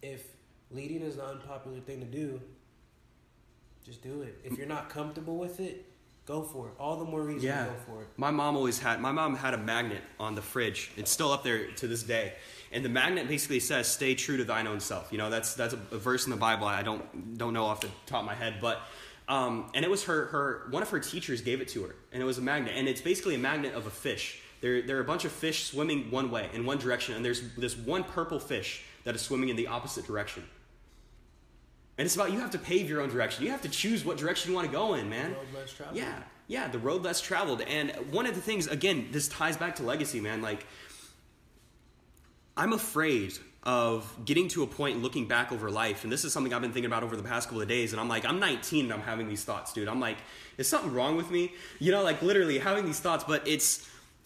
if leading is the unpopular thing to do, just do it. If you're not comfortable with it, go for it. All the more reason to go for it. My mom had a magnet on the fridge. It's still up there to this day. And the magnet basically says, stay true to thine own self. You know, that's a verse in the Bible. I don't know off the top of my head, but and it was her one of her teachers gave it to her, and it was a magnet, and it's basically a magnet of a fish. There are a bunch of fish swimming one way, in one direction, and there's this one purple fish that is swimming in the opposite direction. And it's about, you have to pave your own direction. You have to choose what direction you want to go in, man. The road less traveled. Yeah, the road less traveled. And one of the things, again, this ties back to legacy, man. Like, I'm afraid of getting to a point looking back over life, and this is something I've been thinking about over the past couple of days, and I'm like, I'm 19 and I'm having these thoughts, dude. I'm like, is something wrong with me? You know, like literally having these thoughts, but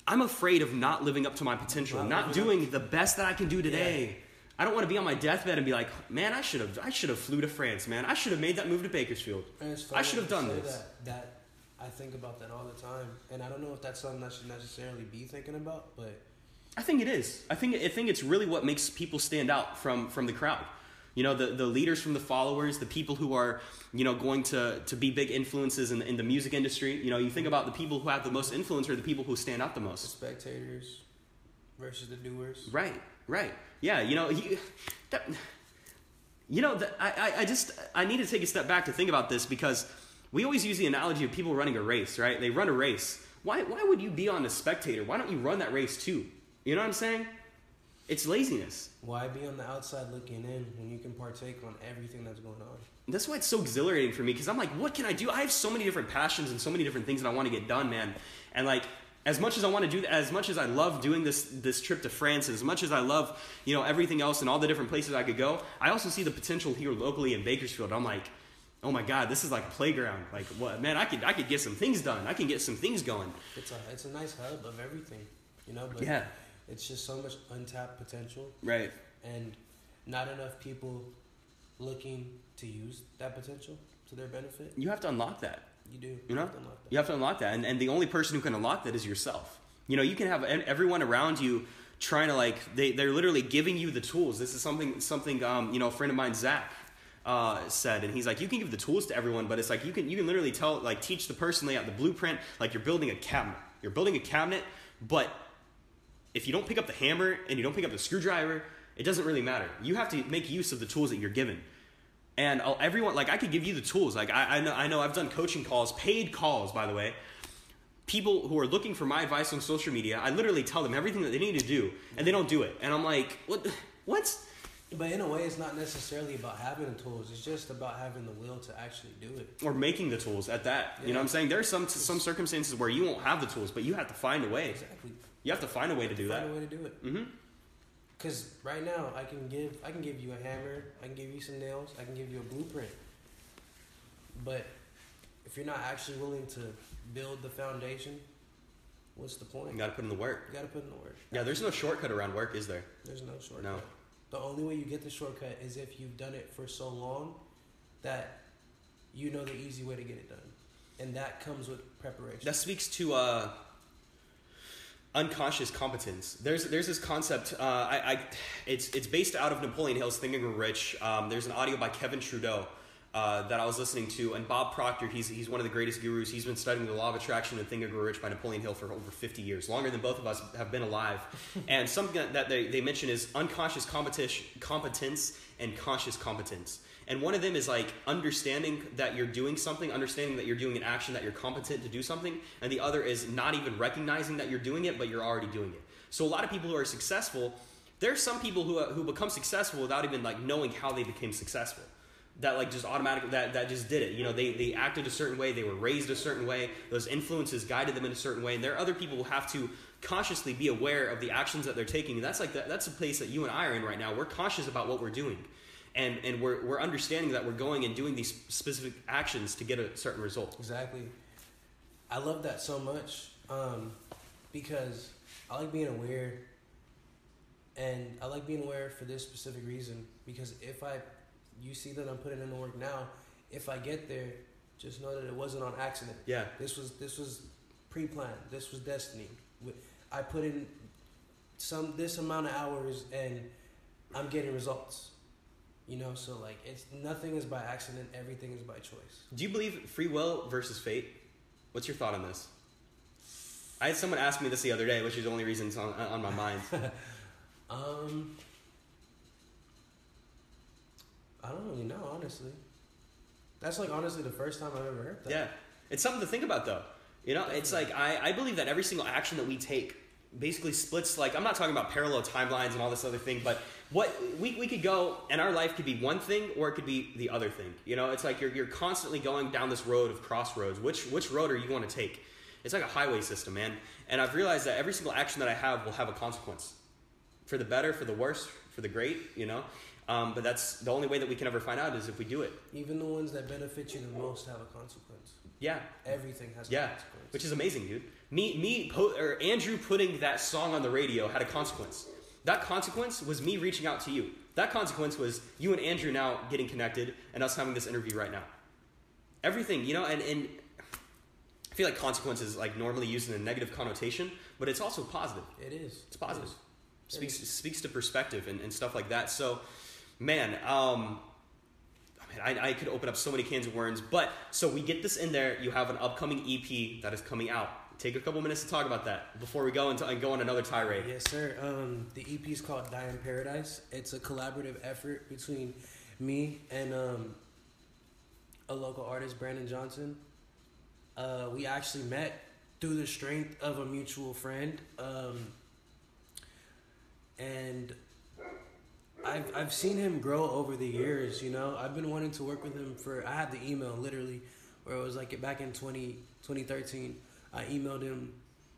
I'm afraid of not living up to my potential, not doing the best that I can do today. Yeah. I don't want to be on my deathbed and be like, man, I should have flew to France, man. I should have made that move to Bakersfield. I should have done this. That I think about that all the time, and I don't know if that's something I should necessarily be thinking about, but I think it is. I think it's really what makes people stand out from the crowd. You know, the leaders from the followers, the people who are, you know, going to be big influences in the music industry. You know, you think about the people who have the most influence are the people who stand out the most. The spectators versus the doers. Right. Yeah, you know, I need to take a step back to think about this, because we always use the analogy of people running a race, right? They run a race. Why would you be on a spectator? Why don't you run that race too? You know what I'm saying? It's laziness. Why be on the outside looking in when you can partake on everything that's going on? That's why it's so exhilarating for me, because I'm like, what can I do? I have so many different passions and so many different things that I want to get done, man. And like, as much as I want to do that, as much as I love doing this trip to France, as much as I love, you know, everything else and all the different places I could go, I also see the potential here locally in Bakersfield. I'm like, oh my God, this is like a playground. Like, what, man? I could get some things done. I can get some things going. It's a nice hub of everything, you know. But yeah, it's just so much untapped potential, right? And not enough people looking to use that potential to their benefit. You have to unlock that. You do. You know? Have to unlock that. You have to unlock that. And the only person who can unlock that is yourself. You know, you can have everyone around you trying to, like, they're literally giving you the tools. This is something you know, a friend of mine, Zach, said, and he's like, you can give the tools to everyone, but it's like you can literally teach the person, lay out the blueprint, like you're building a cabinet. You're building a cabinet, but if you don't pick up the hammer and you don't pick up the screwdriver, it doesn't really matter. You have to make use of the tools that you're given. And everyone, like, I could give you the tools. Like, I know I've done coaching calls, paid calls, by the way. People who are looking for my advice on social media, I literally tell them everything that they need to do, and they don't do it. And I'm like, what? But in a way, it's not necessarily about having the tools. It's just about having the will to actually do it. Or making the tools at that. Yeah. You know what I'm saying? There are some circumstances where you won't have the tools, but you have to find a way. Exactly. You have to find a way to do that. Find a way to do it. Mm-hmm. Because right now, I can give you a hammer, I can give you some nails, I can give you a blueprint. But if you're not actually willing to build the foundation, what's the point? You got to put in the work. You got to put in the work. Yeah, there's no shortcut around work, is there? There's no shortcut. No. The only way you get the shortcut is if you've done it for so long that you know the easy way to get it done. And that comes with preparation. That speaks to unconscious competence. There's this concept. It's based out of Napoleon Hill's Think and Grow Rich. There's an audio by Kevin Trudeau that I was listening to, and Bob Proctor. He's one of the greatest gurus. He's been studying the law of attraction and Think and Grow Rich by Napoleon Hill for over 50 years, longer than both of us have been alive. And something that they mention is unconscious competence and conscious competence. And one of them is like understanding that you're doing something, understanding that you're doing an action, that you're competent to do something. And the other is not even recognizing that you're doing it, but you're already doing it. So a lot of people who are successful, there's some people who become successful without even like knowing how they became successful. That like just automatically, that just did it. You know, they acted a certain way, they were raised a certain way, those influences guided them in a certain way. And there are other people who have to consciously be aware of the actions that they're taking. And that's a place that you and I are in right now. We're conscious about what we're doing. And we're understanding that we're going and doing these specific actions to get a certain result. Exactly. I love that so much because I like being aware, and I like being aware for this specific reason. Because you see that I'm putting in the work now, if I get there, just know that it wasn't on accident. Yeah. This was pre-planned. This was destiny. I put in this amount of hours, and I'm getting results. You know, so like nothing is by accident, everything is by choice. Do you believe free will versus fate? What's your thought on this? I had someone ask me this the other day, which is the only reason it's on my mind. I don't really know, honestly. That's like honestly the first time I've ever heard that. Yeah. It's something to think about though. You know, It's like I believe that every single action that we take basically splits, like, I'm not talking about parallel timelines and all this other thing, but what we could go, and our life could be one thing or it could be the other thing. You know, it's like you're constantly going down this road of crossroads. Which road are you going to take? It's like a highway system, man. And I've realized that every single action that I have will have a consequence. For the better, for the worse, for the great, you know. But that's the only way that we can ever find out is if we do it. Even the ones that benefit you the most have a consequence. Yeah. Everything has a consequence. Which is amazing, dude. Andrew putting that song on the radio had a consequence. That consequence was me reaching out to you. That consequence was you and Andrew now getting connected and us having this interview right now. Everything, you know, and I feel like consequence is like normally used in a negative connotation, but it's also positive. It is. It's positive. It Speaks to perspective and stuff like that. So, man, I could open up so many cans of worms, but so we get this in there. You have an upcoming EP that is coming out. Take a couple minutes to talk about that before we go and go on another tirade. Yes, sir. The EP is called Die in Paradise. It's a collaborative effort between me and a local artist, Brandon Johnson. We actually met through the strength of a mutual friend, and I've seen him grow over the years. You know, I've been wanting to work with him I had the email literally where it was like back in 2013. I emailed him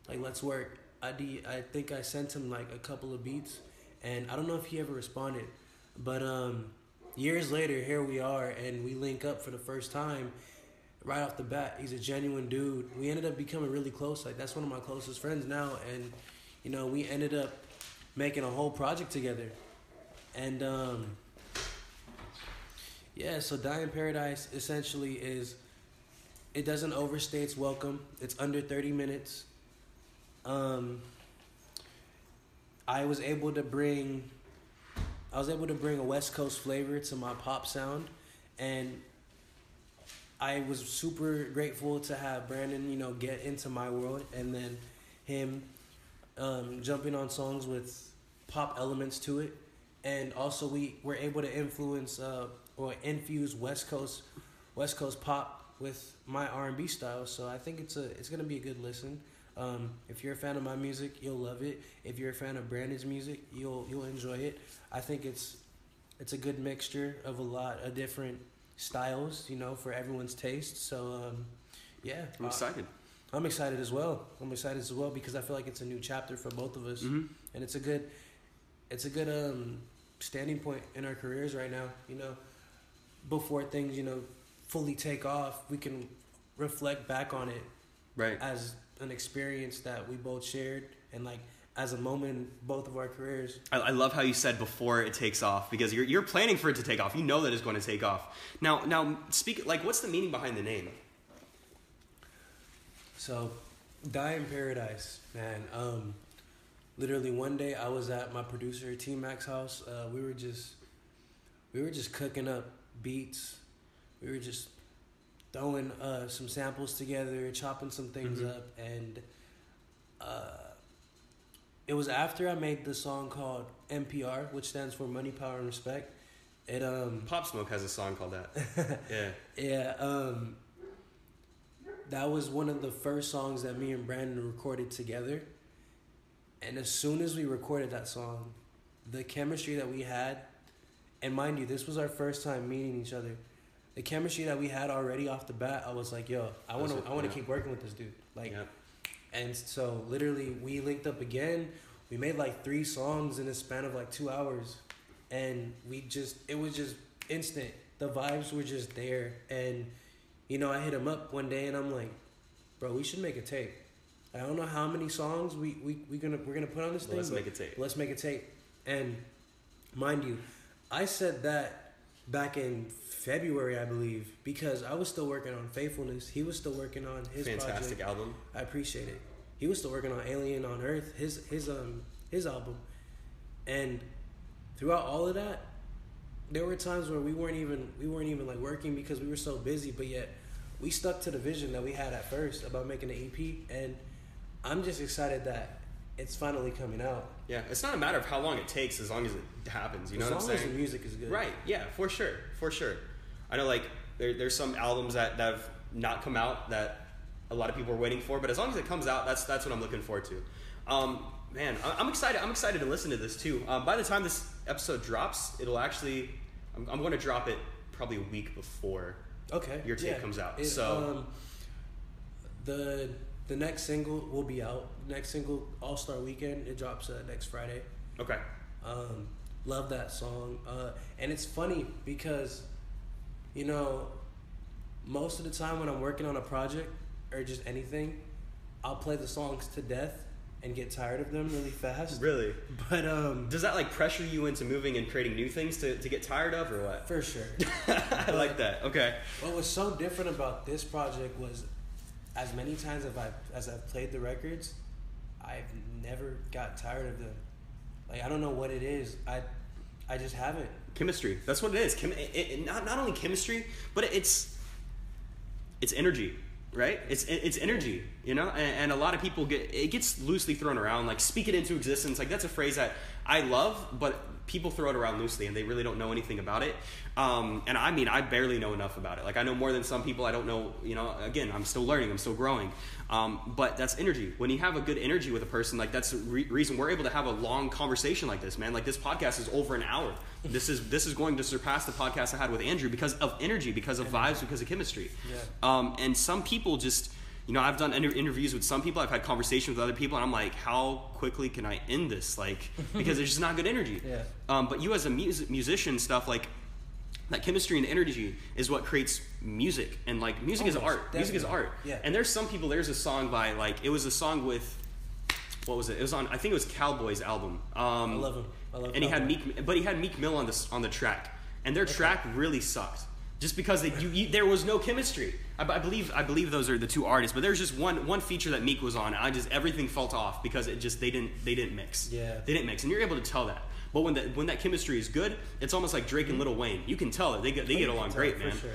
like, let's work. I think I sent him like a couple of beats, and I don't know if he ever responded, but years later, here we are, and we link up for the first time. Right off the bat, he's a genuine dude. We ended up becoming really close. Like, that's one of my closest friends now, and you know, we ended up making a whole project together. And Yeah, so Die in Paradise essentially is, it doesn't overstay its welcome. It's under 30 minutes. I was able to bring a West Coast flavor to my pop sound, and I was super grateful to have Brandon, you know, get into my world, and then him jumping on songs with pop elements to it, and also we were able to influence or infuse West Coast pop with my R&B style. So I think it's gonna be a good listen. If you're a fan of my music, you'll love it. If you're a fan of Brandon's music, you'll enjoy it. I think it's a good mixture of a lot of different styles, you know, for everyone's taste. So yeah, I'm excited. I'm excited as well. Because I feel like it's a new chapter for both of us, and it's a good standing point in our careers right now. You know, before things, you know, fully take off, we can reflect back on it, right, as an experience that we both shared, and like as a moment in both of our careers. I love how you said before it takes off, because you're planning for it to take off. You know that it's going to take off. Now speak, like, what's the meaning behind the name? So, Die in Paradise, man. Literally one day I was at my producer T Mac's house. We were just cooking up beats. We were just throwing some samples together, chopping some things up, and it was after I made the song called MPR, which stands for Money, Power, and Respect. It Pop Smoke has a song called that. Yeah. Yeah. That was one of the first songs that me and Brandon recorded together. And as soon as we recorded that song, the chemistry that we had, and mind you, this was our first time meeting each other. The chemistry that we had already off the bat, I was like, yo, I want to keep working with this dude. Like, yeah. And so literally we linked up again. We made like 3 songs in a span of like 2 hours, and it was just instant. The vibes were just there. And, you know, I hit him up one day and I'm like, bro, we should make a tape. I don't know how many songs we're gonna put on this thing. Let's make a tape. Let's make a tape. And mind you, I said that back in February, I believe, because I was still working on Faithfulness. He was still working on his fantastic project. album. I appreciate it. He was still working on Alien on Earth, his album. And throughout all of that, there were times where we weren't even like working because we were so busy, but yet we stuck to the vision that we had at first about making an EP. And I'm just excited that it's finally coming out. Yeah, it's not a matter of how long it takes, as long as it happens. You know what I'm saying? As long as the music is good. Right. Yeah. For sure. I know, like, there's some albums that have not come out that a lot of people are waiting for, but as long as it comes out, that's what I'm looking forward to. Man, I'm excited. I'm excited to listen to this too. By the time this episode drops, it'll actually, I'm going to drop it probably a week before your tape comes out. The next single will be out. Next single, All-Star Weekend. It drops next Friday. Okay. Love that song. And it's funny because, you know, most of the time when I'm working on a project or just anything, I'll play the songs to death and get tired of them really fast. Really? But does that like pressure you into moving and creating new things to get tired of, or what? For sure. I like that. Okay. What was so different about this project was, as many times as I've played the records, I've never got tired of them. Like, I don't know what it is. I just haven't. Chemistry. That's what it is. Not only chemistry, but it's energy, right? It's energy, you know? And a lot of people gets loosely thrown around, like, speak it into existence. Like, that's a phrase that I love, but people throw it around loosely and they really don't know anything about it. And I mean, I barely know enough about it. Like, I know more than some people. I don't know, you know, again, I'm still learning, I'm still growing. But that's energy. When you have a good energy with a person, like, that's the reason we're able to have a long conversation like this, man. Like, this podcast is over an hour. This is going to surpass the podcast I had with Andrew because of energy, because of vibes, because of chemistry. Yeah. And some people just, you know, I've done interviews with some people, I've had conversations with other people, and I'm like, how quickly can I end this? Like, because there's just not good energy. Yeah. But you as a musician stuff, like, that chemistry and energy is what creates music. And, like, music is art. Definitely. Music is art. Yeah. And there's some people, there's a song by, like, it was a song with, what was it? It was on, I think it was Cowboy's album. I love him. And he had Meek Mill on the track. and their track really sucked. Just because there was no chemistry. I believe those are the two artists, but there's just one feature that Meek was on. And everything felt off because they didn't mix. Yeah, they didn't mix, and you're able to tell that. But when that chemistry is good, it's almost like Drake and Lil Wayne. You can tell it. They get along great, man. Sure.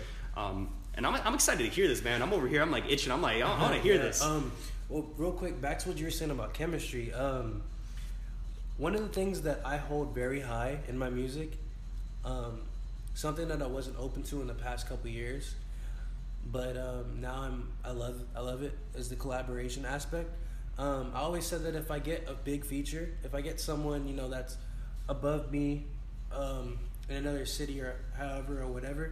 And I'm excited to hear this, man. I'm over here. I'm like itching. I'm like I want to hear this. Well, real quick, back to what you were saying about chemistry. One of the things that I hold very high in my music. Something that I wasn't open to in the past couple years, but now I love it, is the collaboration aspect. I always said that if I get a big feature, if I get someone that's above me in another city or however or whatever,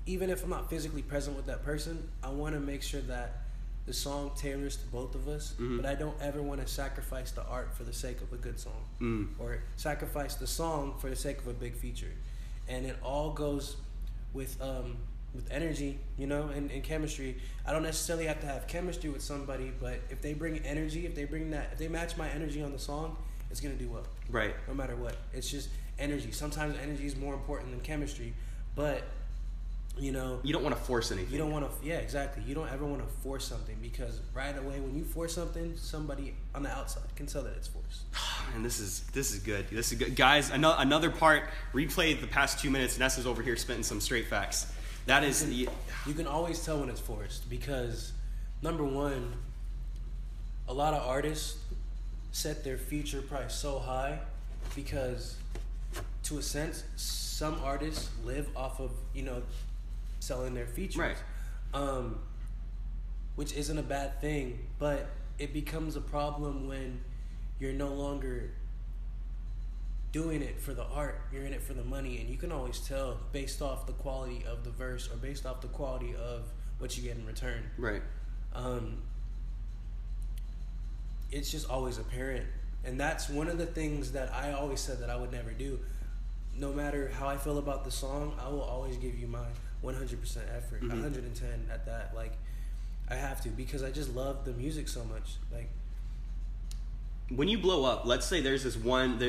even if I'm not physically present with that person, I want to make sure that the song tailors to both of us, but I don't ever want to sacrifice the art for the sake of a good song, or sacrifice the song for the sake of a big feature. And it all goes with energy, and chemistry. I don't necessarily have to have chemistry with somebody, but if they bring energy, if they match my energy on the song, it's gonna do well. Right. No matter what, it's just energy. Sometimes energy is more important than chemistry, but you don't want to force anything. You don't want to, exactly. You don't ever want to force something, because right away when you force something, somebody on the outside can tell that it's forced. And this is good. This is good, guys. Another part. Replay the past 2 minutes. Ness is over here spitting some straight facts. That is, you can always tell when it's forced, because number one, a lot of artists set their feature price so high because, to a sense, some artists live off of selling their features, right? Which isn't a bad thing, but it becomes a problem when you're no longer doing it for the art. You're in it for the money, and you can always tell based off the quality of the verse or based off the quality of what you get in return. Right. It's just always apparent, and that's one of the things that I always said that I would never do. No matter how I feel about the song, I will always give you my 100% effort, 110 at that. Like, I have to, because I just love the music so much. Like, when you blow up, let's say there's this one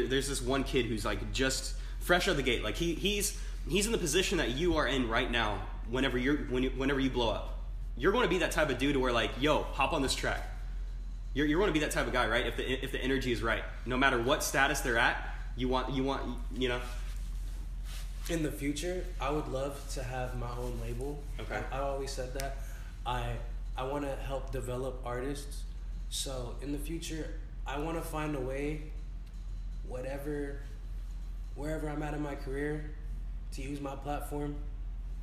kid who's like just fresh out of the gate. Like he's in the position that you are in right now. Whenever you blow up, you're going to be that type of dude where like, yo, hop on this track. You're going to be that type of guy, right? If the energy is right, no matter what status they're at, you want. In the future, I would love to have my own label. Okay. I always said that. I want to help develop artists. So in the future, I want to find a way, wherever I'm at in my career, to use my platform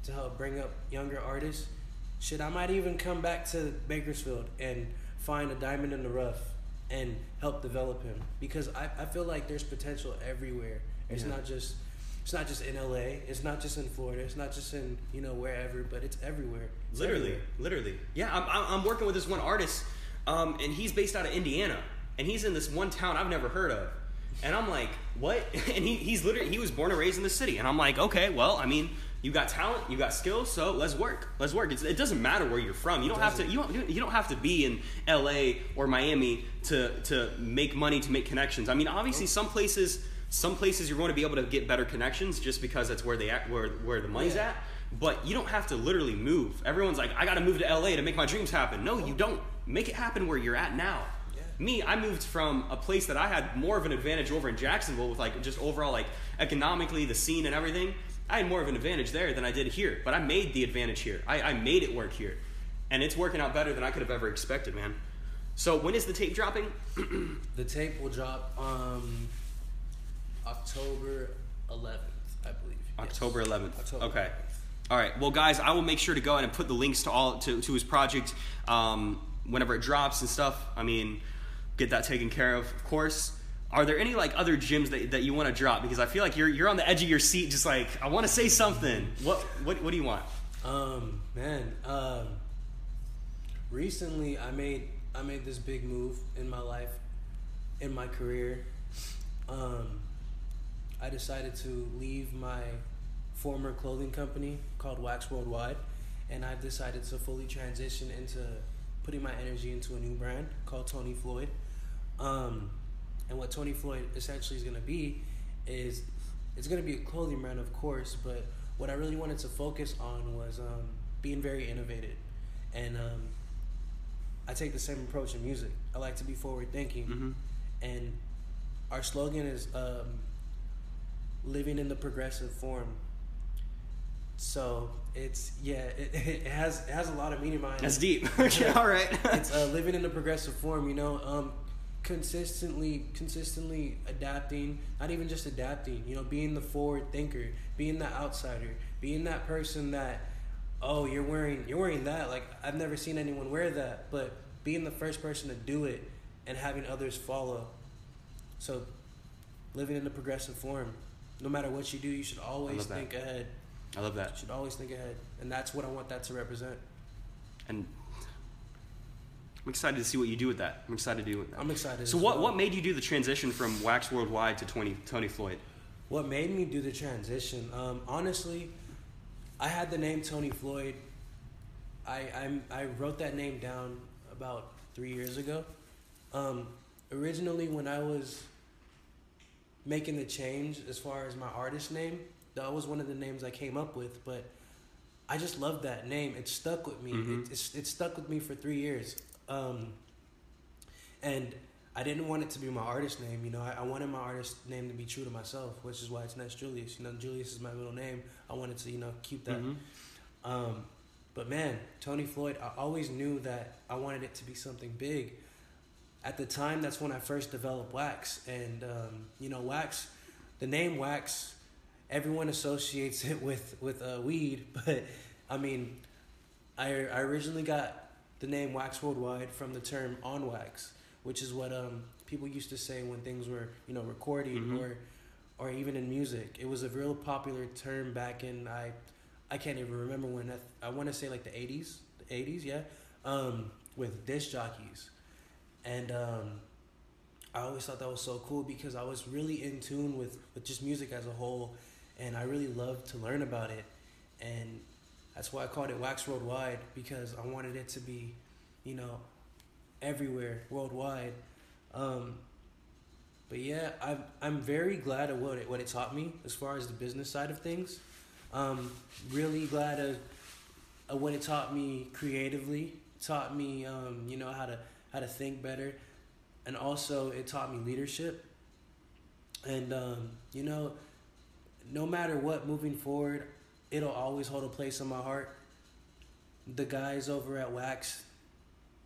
to help bring up younger artists. Shit, I might even come back to Bakersfield and find a diamond in the rough and help develop him, because I feel like there's potential everywhere. It's not just in LA. It's not just in Florida. It's not just in wherever, but it's everywhere. Literally. Yeah, I'm working with this one artist, and he's based out of Indiana, and he's in this one town I've never heard of, and I'm like, what? And he was born and raised in the city, and I'm like, okay, well, I mean, you got talent, you got skills, so let's work. It doesn't matter where you're from. You don't have to be in LA or Miami to make money, to make connections. I mean, obviously, some places you're going to be able to get better connections just because that's where where the money's at. But you don't have to literally move. Everyone's like, I got to move to LA to make my dreams happen. No, you don't. Make it happen where you're at now. Yeah. Me, I moved from a place that I had more of an advantage over in Jacksonville with like just overall like economically, the scene and everything. I had more of an advantage there than I did here. But I made the advantage here. I made it work here. And it's working out better than I could have ever expected, man. So when is the tape dropping? The tape will drop October 11th, I believe. October 11th. October okay. 11th. All right. Well, guys, I will make sure to go ahead and put the links to his project whenever it drops and stuff. I mean, get that taken care of course. Are there any like other gems that you want to drop? Because I feel like you're on the edge of your seat, just like, I want to say something. What do you want? Recently I made this big move in my life, in my career. I decided to leave my former clothing company called Wax Worldwide, and I've decided to fully transition into putting my energy into a new brand called Tony Floyd. And what Tony Floyd essentially is going to be is it's gonna be a clothing brand, of course, but what I really wanted to focus on was being very innovative, and I take the same approach in music. I like to be forward thinking, and our slogan is living in the progressive form. So it has a lot of meaning behind it. That's deep. Okay, all right. It's living in the progressive form, consistently adapting, not even just adapting, being the forward thinker, being the outsider, being that person that, oh, you're wearing that, like I've never seen anyone wear that, but being the first person to do it and having others follow. So living in the progressive form. No matter what you do, you should always think ahead. I love that. You should always think ahead. And that's what I want that to represent. And I'm excited to see what you do with that. I'm excited to do with that. I'm excited. So what made you do the transition from Wax Worldwide to Tony Floyd? What made me do the transition? Honestly, I had the name Tony Floyd. I wrote that name down about 3 years ago. Originally, when I was making the change as far as my artist name, that was one of the names I came up with, but I just loved that name. It stuck with me. It stuck with me for 3 years. And I didn't want it to be my artist name. I wanted my artist name to be true to myself, which is why it's Ness Julius. Julius is my middle name. I wanted to, keep that. But man, Tony Floyd, I always knew that I wanted it to be something big. At the time, that's when I first developed Wax. And, Wax, the name Wax, everyone associates it with weed. But, I mean, I originally got the name Wax Worldwide from the term on wax, which is what people used to say when things were, recording or even in music. It was a real popular term back in, I can't even remember when. I want to say like the 80s, yeah, with disc jockeys. And I always thought that was so cool because I was really in tune with just music as a whole, and I really loved to learn about it. And that's why I called it Wax Worldwide, because I wanted it to be, everywhere, worldwide. But yeah, I'm very glad of what it taught me as far as the business side of things. Really glad of what it taught me creatively. Taught me, how to think better, and also it taught me leadership. And no matter what, moving forward, it'll always hold a place in my heart. The guys over at Wax,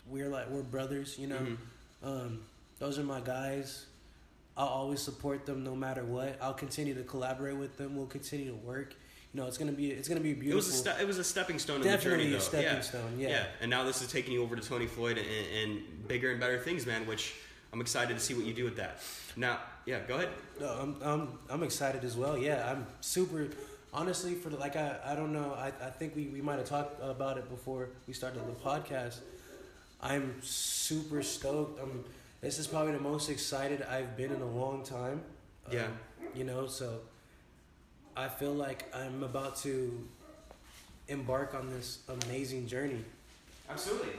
we're brothers. Those are my guys. I'll always support them no matter what. I'll continue to collaborate with them. We'll continue to work. It's gonna be beautiful. It was a stepping stone. Definitely in the journey, a stepping stone. Yeah. And now this is taking you over to Tony Floyd and bigger and better things, man. Which I'm excited to see what you do with that. Now, yeah, go ahead. No, I'm excited as well. Yeah, I'm super. Honestly, I don't know. I think we might have talked about it before we started the podcast. I'm super stoked. This is probably the most excited I've been in a long time. So I feel like I'm about to embark on this amazing journey. Absolutely.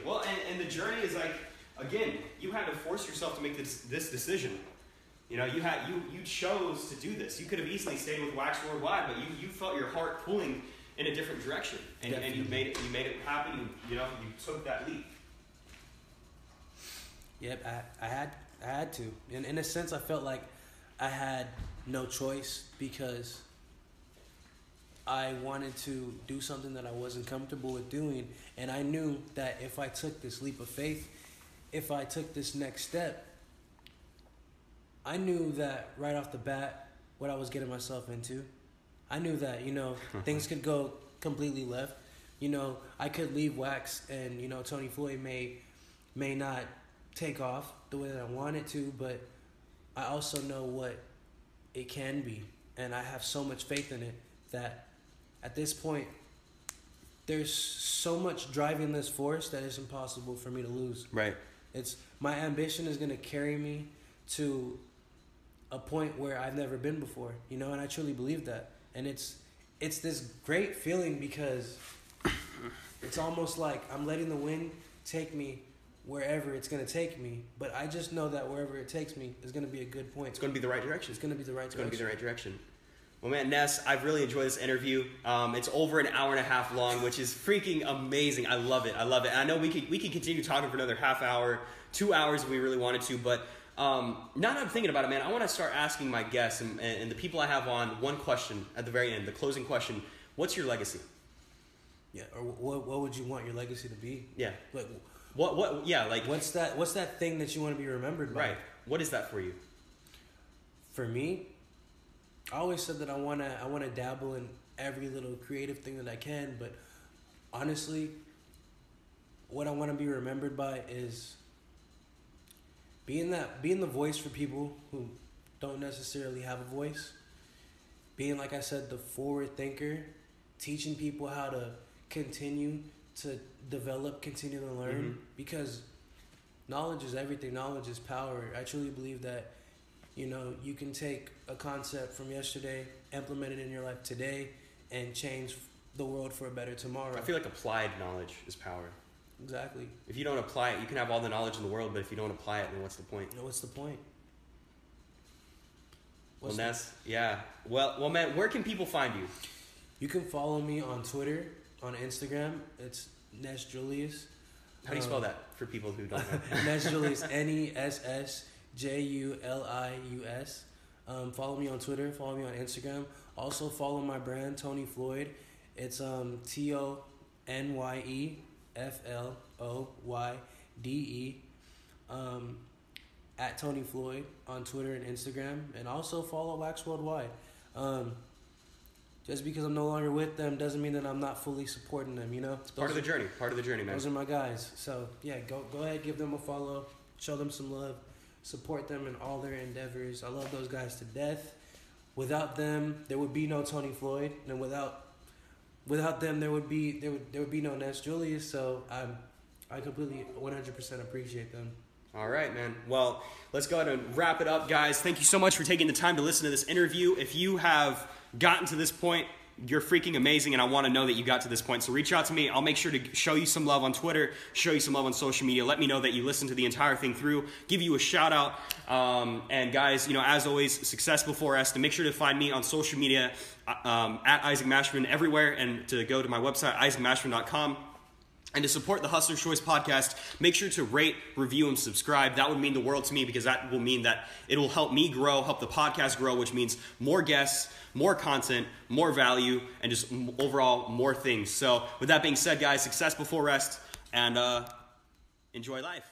Well, and the journey is like, again, you had to force yourself to make this decision. You chose to do this. You could have easily stayed with Wax Worldwide, but you felt your heart pulling in a different direction, and you made it happen. You took that leap. Yep, I had to. In a sense, I felt like I had no choice because I wanted to do something that I wasn't comfortable with doing, and I knew that if I took this leap of faith, if I took this next step, I knew that right off the bat what I was getting myself into. I knew that, things could go completely left. I could leave Wax and, Tony Floyd may not take off the way that I want it to, but I also know what it can be, and I have so much faith in it that at this point there's so much driving this force that it's impossible for me to lose. Right. It's my ambition is going to carry me to a point where I've never been before, and I truly believe that. And it's this great feeling because it's almost like I'm letting the wind take me wherever it's going to take me. But I just know that wherever it takes me is going to be a good point. It's going to be the right direction. It's going to be the right direction. It's going to be the right direction. Well, man, Ness, I've really enjoyed this interview. It's over an hour and a half long, which is freaking amazing. I love it. I love it. And I know we could continue talking for another half hour, 2 hours if we really wanted to. But now that I'm thinking about it, man, I want to start asking my guests and the people I have on one question at the very end, the closing question. What's your legacy? Yeah, or what would you want your legacy to be? Yeah. Like, yeah, like what's that thing that you want to be remembered by? Right. What is that for you? For me, I always said that I wanna dabble in every little creative thing that I can, but honestly, what I want to be remembered by is being the voice for people who don't necessarily have a voice. Being, like I said, the forward thinker, teaching people how to continue to develop, continue to learn, because knowledge is everything. Knowledge is power. I truly believe that, you can take a concept from yesterday, implement it in your life today, and change the world for a better tomorrow. I feel like applied knowledge is power. Exactly. If you don't apply it, you can have all the knowledge in the world, but if you don't apply it, then what's the point? What's the point? Well, Ness, yeah. Well, man, where can people find you? You can follow me on Twitter, on Instagram. It's Ness Julius. How do you spell that for people who don't know? Ness Julius, NessJulius. Follow me on Twitter. Follow me on Instagram. Also follow my brand, Tony Floyd. It's TonyFloyde. At Tony Floyd on Twitter and Instagram, and also follow Wax Worldwide. Just because I'm no longer with them doesn't mean that I'm not fully supporting them. It's part of the journey. Part of the journey, man. Those are my guys. So yeah, go ahead, give them a follow, show them some love, support them in all their endeavors. I love those guys to death. Without them, there would be no Tony Floyd, and without them, there would be no Ness Julius. So I completely 100% appreciate them. All right, man. Well, let's go ahead and wrap it up, guys. Thank you so much for taking the time to listen to this interview. If you have gotten to this point, you're freaking amazing, and I want to know that you got to this point. So reach out to me. I'll make sure to show you some love on Twitter, show you some love on social media. Let me know that you listened to the entire thing through, give you a shout out. And guys, as always, success before us. To make sure to find me on social media at Isaac Mashman everywhere, and to go to my website, isaacmashman.com. And to support the Hustler's Choice podcast, make sure to rate, review, and subscribe. That would mean the world to me, because that will mean that it will help me grow, help the podcast grow, which means more guests, more content, more value, and just overall more things. So with that being said, guys, success before rest, and enjoy life.